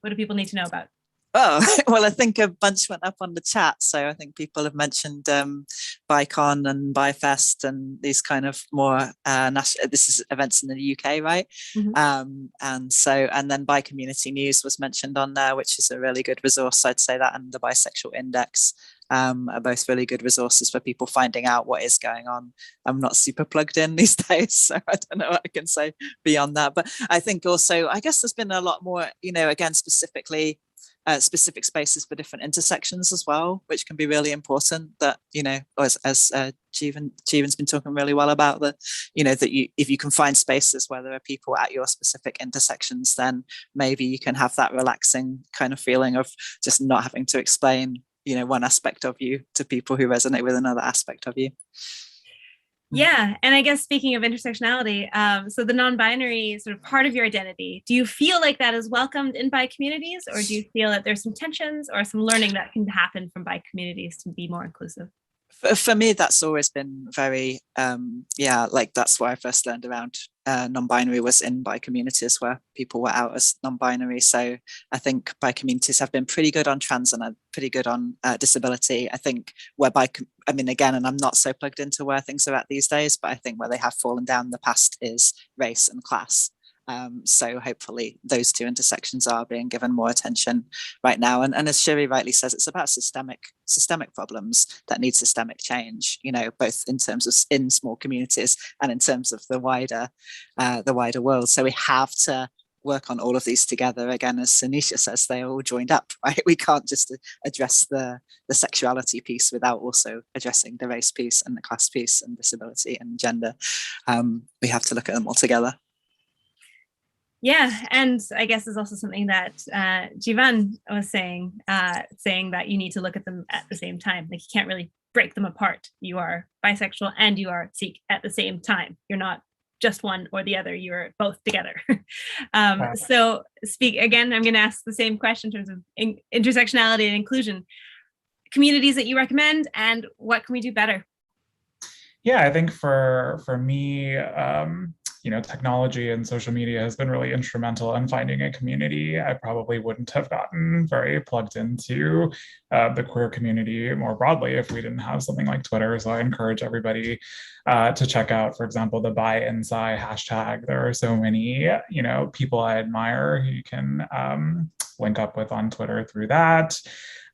what do people need to know about? Oh, well, I think a bunch went up on the chat. So I think people have mentioned BICON and BIFest and these kind of more national, this is events in the UK, right? And then Bi Community News was mentioned on there, which is a really good resource. I'd say that and the Bisexual Index are both really good resources for people finding out what is going on. I'm not super plugged in these days, so I don't know what I can say beyond that. But I think also, I guess there's been a lot more, again, specifically, specific spaces for different intersections as well, which can be really important. That as Jeevan's been talking really well about, that if you can find spaces where there are people at your specific intersections, then maybe you can have that relaxing kind of feeling of just not having to explain one aspect of you to people who resonate with another aspect of you. Yeah, and I guess speaking of intersectionality, so the non-binary sort of part of your identity, do you feel like that is welcomed in Bi communities, or do you feel that there's some tensions or some learning that can happen from Bi communities to be more inclusive? For me, that's always been very, that's where I first learned around non-binary, was in Bi communities where people were out as non-binary. So I think Bi communities have been pretty good on trans and pretty good on disability. I think where again, and I'm not so plugged into where things are at these days, but I think where they have fallen down in the past is race and class. So hopefully those two intersections are being given more attention right now. And as Shiri rightly says, it's about systemic problems that need systemic change, both in terms of in small communities and in terms of the wider world. So we have to work on all of these together. Again, as Sanisha says, they're all joined up, right? We can't just address the sexuality piece without also addressing the race piece and the class piece and disability and gender. We have to look at them all together. Yeah, and I guess there's also something that Jeevan was saying that you need to look at them at the same time. Like, you can't really break them apart. You are bisexual and you are Sikh at the same time. You're not just one or the other. You're both together. So I'm going to ask the same question in terms of intersectionality and inclusion. Communities that you recommend, and what can we do better? Yeah, I think for me, technology and social media has been really instrumental in finding a community. I probably wouldn't have gotten very plugged into the queer community more broadly if we didn't have something like Twitter. So I encourage everybody to check out, for example, the BiInsci hashtag. There are so many, people I admire who you can link up with on Twitter through that.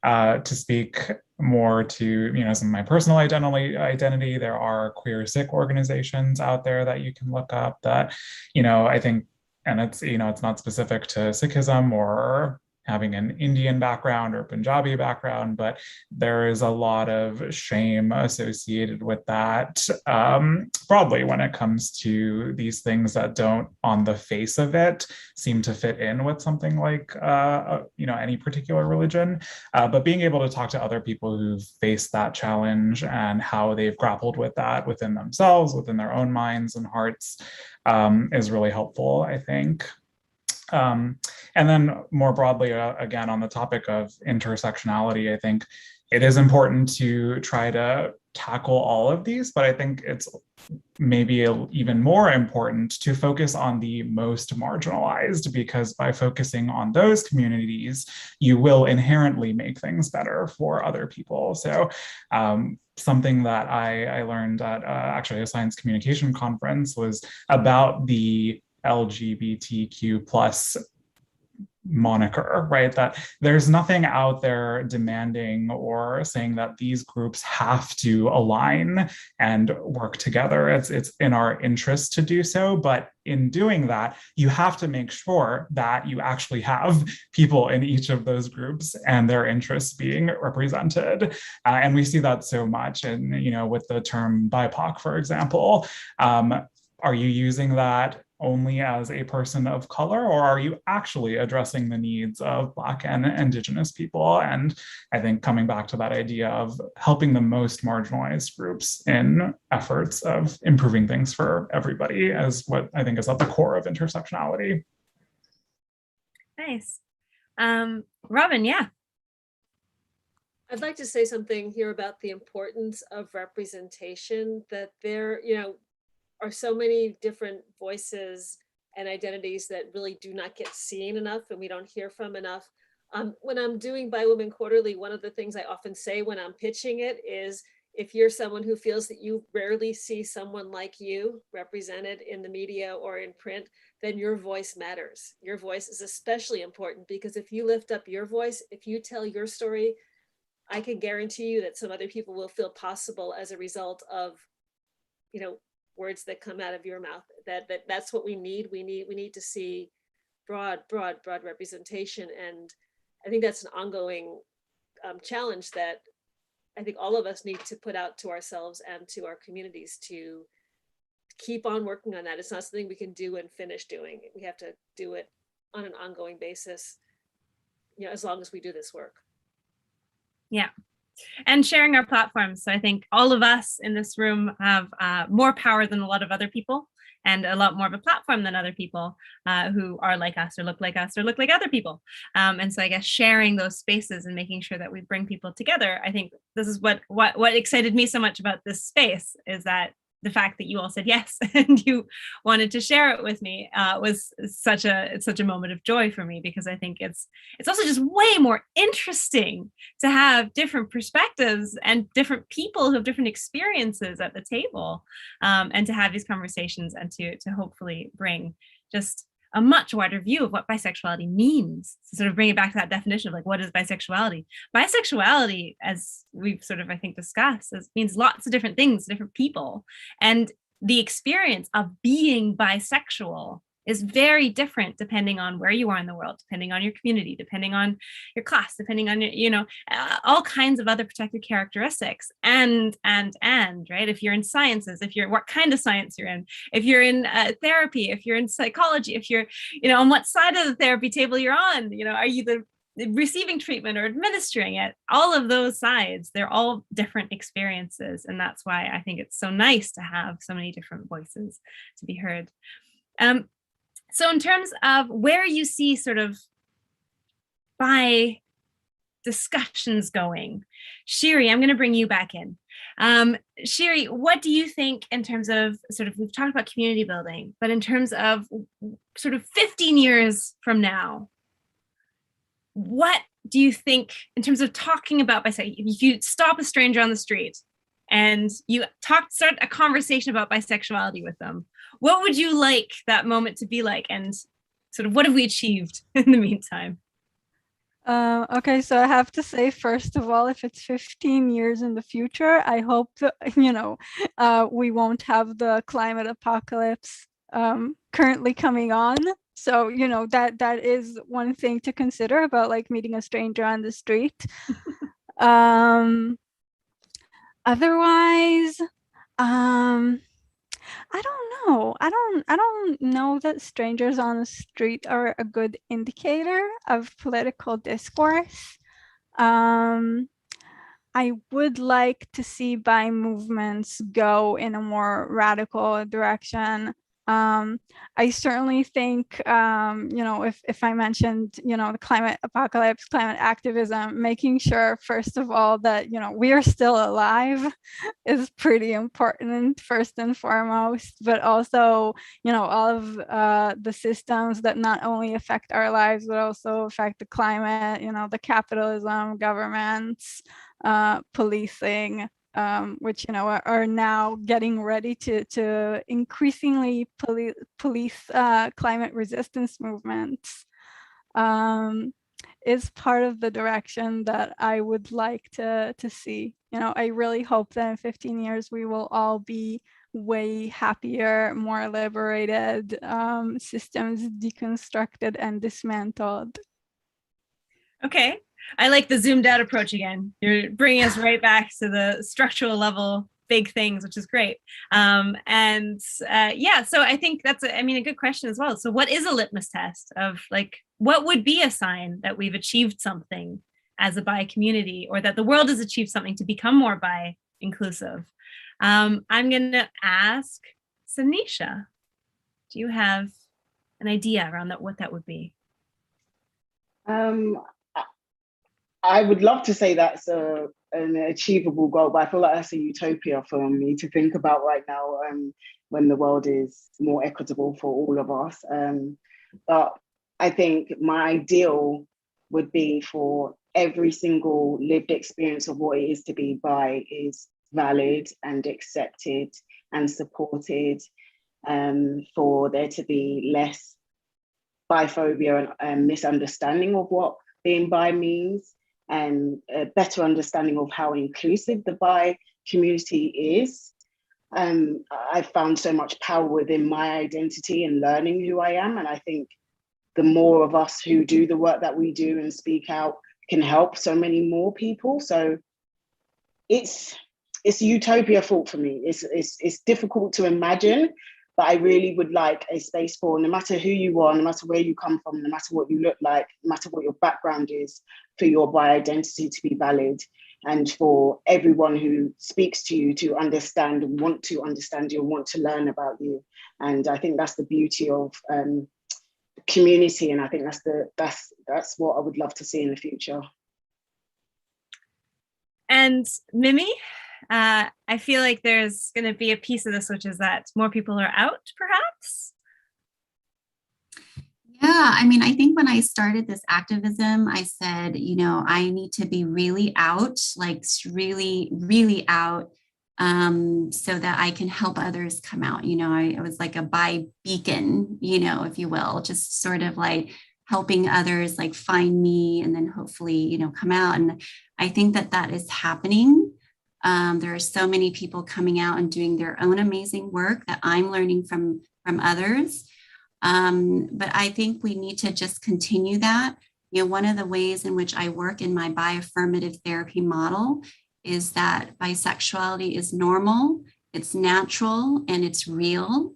To speak more to some of my personal identity, there are queer Sikh organizations out there that you can look up that I think, and it's it's not specific to Sikhism or having an Indian background or Punjabi background, but there is a lot of shame associated with that broadly when it comes to these things that don't, on the face of it, seem to fit in with something like any particular religion. But being able to talk to other people who've faced that challenge and how they've grappled with that within themselves, within their own minds and hearts, is really helpful, I think. And then more broadly, again, on the topic of intersectionality, I think it is important to try to tackle all of these, but I think it's maybe even more important to focus on the most marginalized, because by focusing on those communities, you will inherently make things better for other people. So something that I learned at actually a science communication conference was about the LGBTQ plus moniker, right? That there's nothing out there demanding or saying that these groups have to align and work together. It's in our interest to do so, but in doing that, you have to make sure that you actually have people in each of those groups and their interests being represented. And we see that so much, and with the term BIPOC, for example. Are you using that only as a person of color, or are you actually addressing the needs of Black and Indigenous people? And I think coming back to that idea of helping the most marginalized groups in efforts of improving things for everybody is what I think is at the core of intersectionality. Nice. Robin, yeah. I'd like to say something here about the importance of representation, that there, are so many different voices and identities that really do not get seen enough and we don't hear from enough. When I'm doing Bi Women Quarterly, one of the things I often say when I'm pitching it is, if you're someone who feels that you rarely see someone like you represented in the media or in print, then your voice matters. Your voice is especially important, because if you lift up your voice, if you tell your story, I can guarantee you that some other people will feel possible as a result of, words that come out of your mouth. That's what we need. We need to see broad representation. And I think that's an ongoing challenge that I think all of us need to put out to ourselves and to our communities, to keep on working on that. It's not something we can do and finish doing. We have to do it on an ongoing basis, as long as we do this work. Yeah. And sharing our platforms. So I think all of us in this room have more power than a lot of other people, and a lot more of a platform than other people who are like us or look like us or look like other people. And so I guess sharing those spaces and making sure that we bring people together, I think this is what excited me so much about this space, is that the fact that you all said yes and you wanted to share it with me was such a moment of joy for me, because I think it's also just way more interesting to have different perspectives and different people who have different experiences at the table, and to have these conversations, and to hopefully bring just a much wider view of what bisexuality means. So sort of bring it back to that definition of like, what is bisexuality? Bisexuality, as we've sort of, I think, discussed, means lots of different things to different people. And the experience of being bisexual is very different depending on where you are in the world, depending on your community, depending on your class, depending on your, all kinds of other protected characteristics. And right, if you're in sciences, what kind of science you're in, if you're in therapy, if you're in psychology, if you're, on what side of the therapy table you're on, are you the receiving treatment or administering it? All of those sides, they're all different experiences. And that's why I think it's so nice to have so many different voices to be heard. So in terms of where you see sort of bi discussions going, Shiri, I'm going to bring you back in. Shiri, what do you think in terms of sort of, we've talked about community building, but in terms of sort of 15 years from now, what do you think in terms of talking about bisexuality? If you stop a stranger on the street and you start a conversation about bisexuality with them, what would you like that moment to be like? And sort of what have we achieved in the meantime? Okay, so I have to say, first of all, if it's 15 years in the future, I hope that, we won't have the climate apocalypse currently coming on. So, that is one thing to consider about like meeting a stranger on the street. Otherwise, I don't know. I don't know that strangers on the street are a good indicator of political discourse. I would like to see bi movements go in a more radical direction. I certainly think, if I mentioned, the climate apocalypse, climate activism, making sure, first of all, that, we are still alive is pretty important, first and foremost, but also, all of the systems that not only affect our lives, but also affect the climate, the capitalism, governments, policing, which are now getting ready to increasingly police climate resistance movements, is part of the direction that I would like to see. I really hope that in 15 years we will all be way happier, more liberated, systems deconstructed and dismantled. Okay. I like the zoomed out approach again. You're bringing us right back to the structural level, big things, which is great. So I think that's a good question as well. So what is a litmus test of like, what would be a sign that we've achieved something as a bi community, or that the world has achieved something to become more bi inclusive? I'm going to ask Sanisha, do you have an idea around that, what that would be? I would love to say that's an achievable goal, but I feel like that's a utopia for me to think about right now, when the world is more equitable for all of us. But I think my ideal would be for every single lived experience of what it is to be bi is valid and accepted and supported, for there to be less biphobia and misunderstanding of what being bi means, and a better understanding of how inclusive the bi community is. I've found so much power within my identity and learning who I am. And I think the more of us who do the work that we do and speak out can help so many more people. So it's a utopia thought for me. It's difficult to imagine, but I really would like a space for, no matter who you are, no matter where you come from, no matter what you look like, no matter what your background is, for your bi identity to be valid, and for everyone who speaks to you to understand and want to understand you and want to learn about you. And I think that's the beauty of community, and I think that's what I would love to see in the future. And Mimi, I feel like there's going to be a piece of this, which is that more people are out, perhaps. Yeah, I mean, I think when I started this activism, I said, you know, I need to be really out, like really, really out, so that I can help others come out. You know, I was like a bi beacon, you know, if you will, just sort of like helping others like find me and then hopefully, you know, come out. And I think that that is happening. There are so many people coming out and doing their own amazing work that I'm learning from others. But I think we need to just continue that. You know, one of the ways in which I work in my bi-affirmative therapy model is that bisexuality is normal, it's natural, and it's real.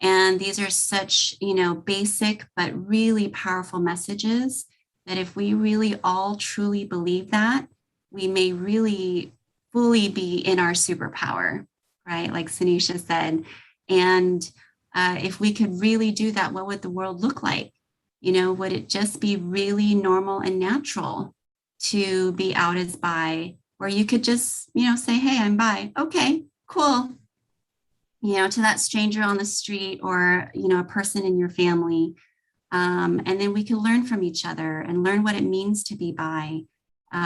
And these are such, you know, basic but really powerful messages that if we really all truly believe that, we may really fully be in our superpower, right? Like Sanisha said. And if we could really do that, what would the world look like? You know, would it just be really normal and natural to be out as bi, where you could just, you know, say, hey, I'm bi. Okay, cool. You know, to that stranger on the street or, you know, a person in your family. And then we can learn from each other and learn what it means to be bi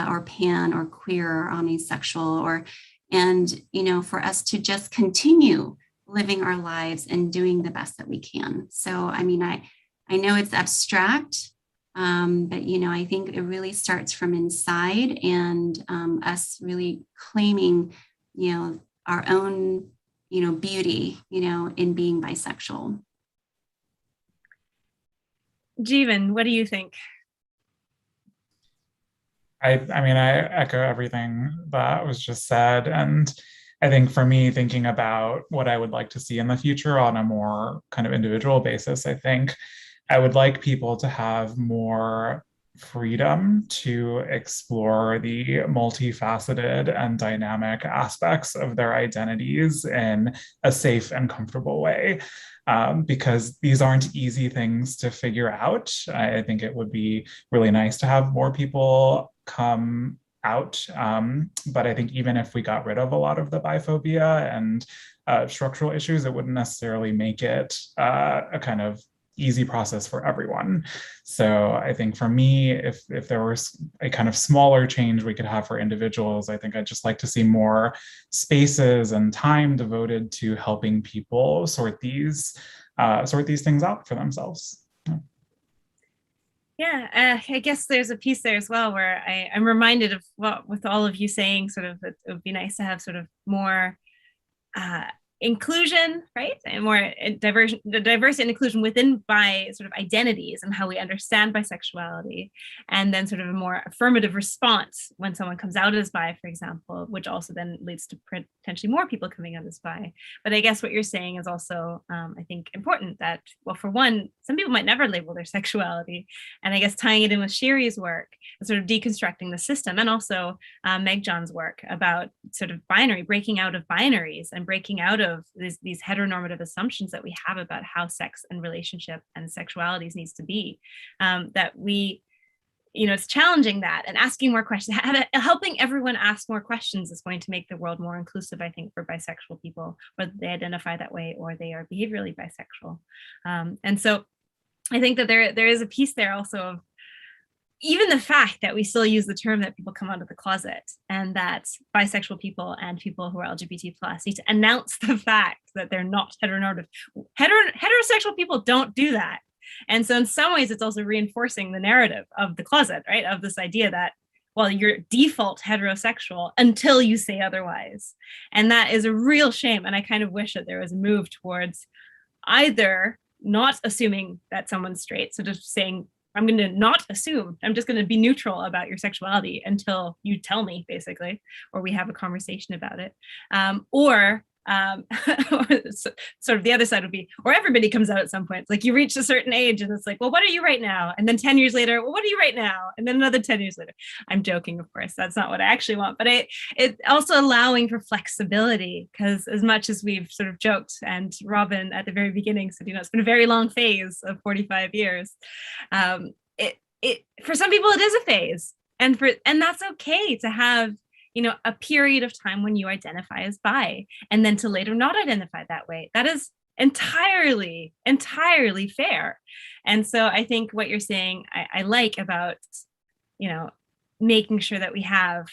or pan or queer or omnisexual, and, you know, for us to just continue living our lives and doing the best that we can. So, I mean, I know it's abstract, but, you know, I think it really starts from inside and us really claiming, you know, our own, you know, beauty, you know, in being bisexual. Jeevan, what do you think? I mean, I echo everything that was just said. And I think for me, thinking about what I would like to see in the future on a more kind of individual basis, I think I would like people to have more freedom to explore the multifaceted and dynamic aspects of their identities in a safe and comfortable way. Because these aren't easy things to figure out. I think it would be really nice to have more people come out. But I think even if we got rid of a lot of the biphobia and structural issues, it wouldn't necessarily make it a kind of easy process for everyone. So I think for me, if there was a kind of smaller change we could have for individuals, I think I'd just like to see more spaces and time devoted to helping people sort these things out for themselves. Yeah, I guess there's a piece there as well where I'm reminded of what, with all of you saying, sort of, it would be nice to have sort of more inclusion, right? And more diversion, the diversity and inclusion within bi sort of identities and how we understand bisexuality, and then sort of a more affirmative response when someone comes out as bi, for example, which also then leads to potentially more people coming out as bi. But I guess what you're saying is also, I think, important that, well, for one, some people might never label their sexuality, and I guess tying it in with Shiri's work, sort of deconstructing the system, and also Meg John's work about sort of binary, breaking out of binaries and breaking out of these heteronormative assumptions that we have about how sex and relationship and sexualities needs to be, that we, you know, it's challenging that and asking more questions, helping everyone ask more questions is going to make the world more inclusive, I think, for bisexual people, whether they identify that way or they are behaviorally bisexual. And so I think that there is a piece there also of even the fact that we still use the term that people come out of the closet, and that bisexual people and people who are LGBT plus need to announce the fact that they're not heteronormative. Heterosexual people don't do that. And so in some ways, it's also reinforcing the narrative of the closet, right? Of this idea that, well, you're default heterosexual until you say otherwise. And that is a real shame. And I kind of wish that there was a move towards either not assuming that someone's straight, so just saying, I'm going to not assume, I'm just going to be neutral about your sexuality until you tell me, basically, or we have a conversation about it. Or sort of the other side would be, or everybody comes out at some point. It's like you reach a certain age and it's like, well, what are you right now? And then 10 years later, well, what are you right now? And then another 10 years later. I'm joking, of course, that's not what I actually want, but it also allowing for flexibility, because as much as we've sort of joked, and Robin at the very beginning said, it's been a very long phase of 45 years. It for some people it is a phase, and that's okay to have a period of time when you identify as bi, and then to later not identify that way. That is entirely fair. And so I think what you're saying, I like about making sure that we have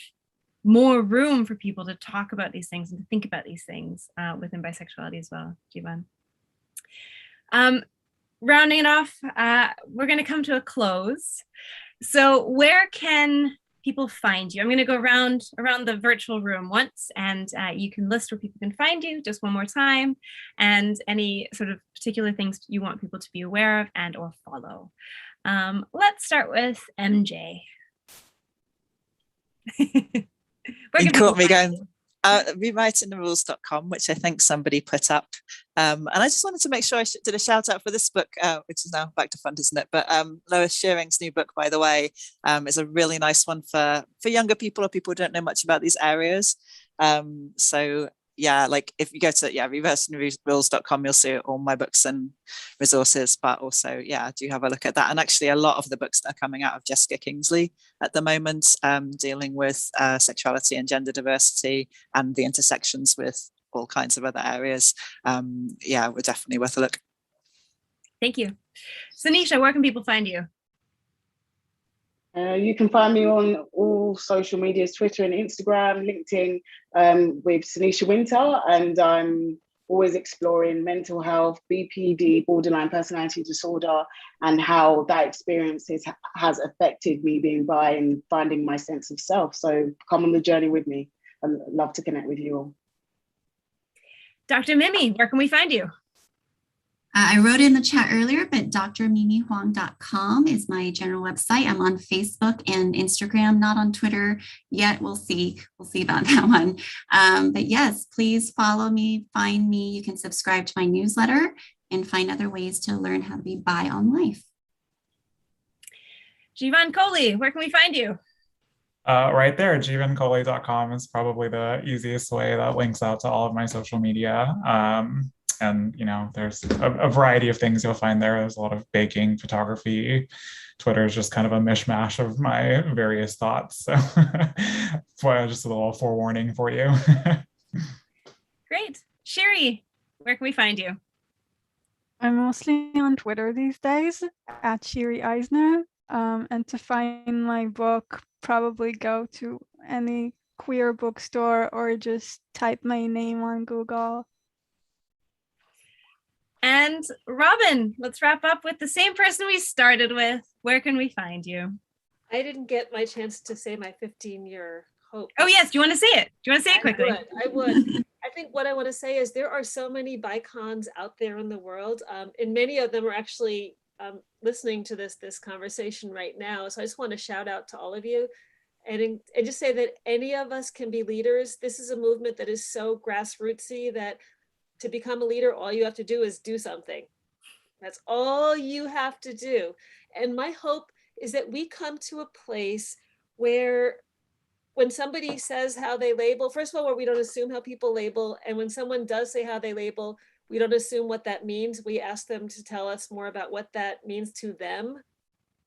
more room for people to talk about these things and to think about these things within bisexuality as well. Jivan. Rounding it off, we're going to come to a close. So where can people find you? I'm going to go around the virtual room once, and you can list where people can find you just one more time, and any sort of particular things you want people to be aware of and or follow. Let's start with MJ. You caught me going. Rewritingtherules.com, which I think somebody put up. And I just wanted to make sure I did a shout out for this book, which is now back to front, isn't it? But Lois Shearing's new book, by the way, is a really nice one for younger people or people who don't know much about these areas. So yeah, like if you go to rewritingtherules.com, you'll see all my books and resources, but also, do have a look at that. And actually a lot of the books that are coming out of Jessica Kingsley at the moment, dealing with sexuality and gender diversity and the intersections with all kinds of other areas. We're definitely worth a look. Thank you. Sanisha, where can people find you? You can find me on all social medias, Twitter and Instagram, LinkedIn, with Sanisha Winter, and I'm always exploring mental health, BPD, borderline personality disorder, and how that experience has affected me being bi and finding my sense of self. So come on the journey with me. I'd love to connect with you all. Dr. Mimi, where can we find you? I wrote in the chat earlier, but drmimihuang.com is my general website. I'm on Facebook and Instagram, not on Twitter yet. We'll see about that one. But yes, please follow me, find me. You can subscribe to my newsletter and find other ways to learn how to be bi on life. Jivan Kohli, where can we find you? Right there, jivankohli.com is probably the easiest way. That links out to all of my social media. And, there's a variety of things you'll find there. There's a lot of baking, photography. Twitter is just kind of a mishmash of my various thoughts. So just a little forewarning for you. Great. Sherry, where can we find you? I'm mostly on Twitter these days at Sherry Eisner. And to find my book, probably go to any queer bookstore or just type my name on Google. And Robin, let's wrap up with the same person we started with. Where can we find you? I didn't get my chance to say my 15-year hope. Oh, yes. Do you want to say it? Do you want to say it quickly? I would. I think what I want to say is there are so many bicons out there in the world, and many of them are actually listening to this conversation right now. So I just want to shout out to all of you and just say that any of us can be leaders. This is a movement that is so grassrootsy that to become a leader, all you have to do is do something. That's all you have to do. And my hope is that we come to a place where when somebody says how they label, first of all, where we don't assume how people label. And when someone does say how they label, we don't assume what that means. We ask them to tell us more about what that means to them,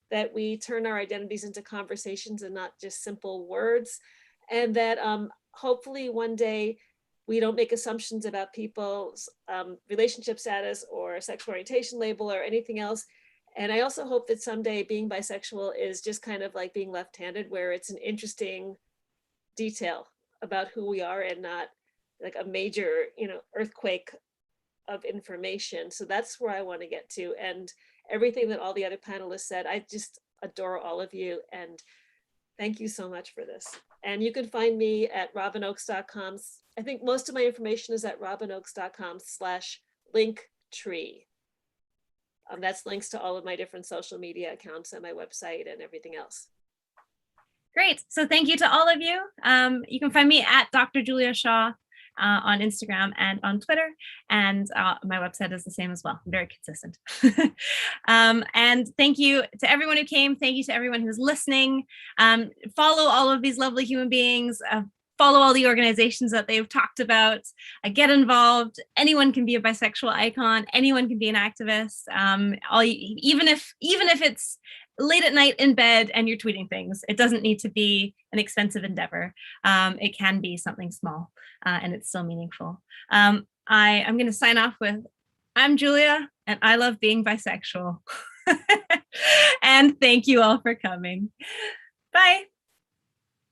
that we turn our identities into conversations and not just simple words. And that hopefully one day, we don't make assumptions about people's relationship status or sexual orientation label or anything else, And I also hope that someday being bisexual is just kind of like being left-handed, where it's an interesting detail about who we are and not like a major, earthquake of information. So that's where I want to get to. And everything that all the other panelists said, I just adore all of you. And thank you so much for this. And you can find me at robinoakes.com. I think most of my information is at robinoakes.com/linktree. That's links to all of my different social media accounts and my website and everything else. Great. So thank you to all of you. You can find me at Dr. Julia Shaw on Instagram and on Twitter. And my website is the same as well. I'm very consistent. And thank you to everyone who came. Thank you to everyone who's listening. Follow all of these lovely human beings. Follow all the organizations that they've talked about. Get involved. Anyone can be a bisexual icon. Anyone can be an activist. Even if it's late at night in bed and you're tweeting things, it doesn't need to be an expensive endeavor. It can be something small, and it's still meaningful. I'm going to sign off with, I'm Julia, and I love being bisexual. And thank you all for coming. Bye.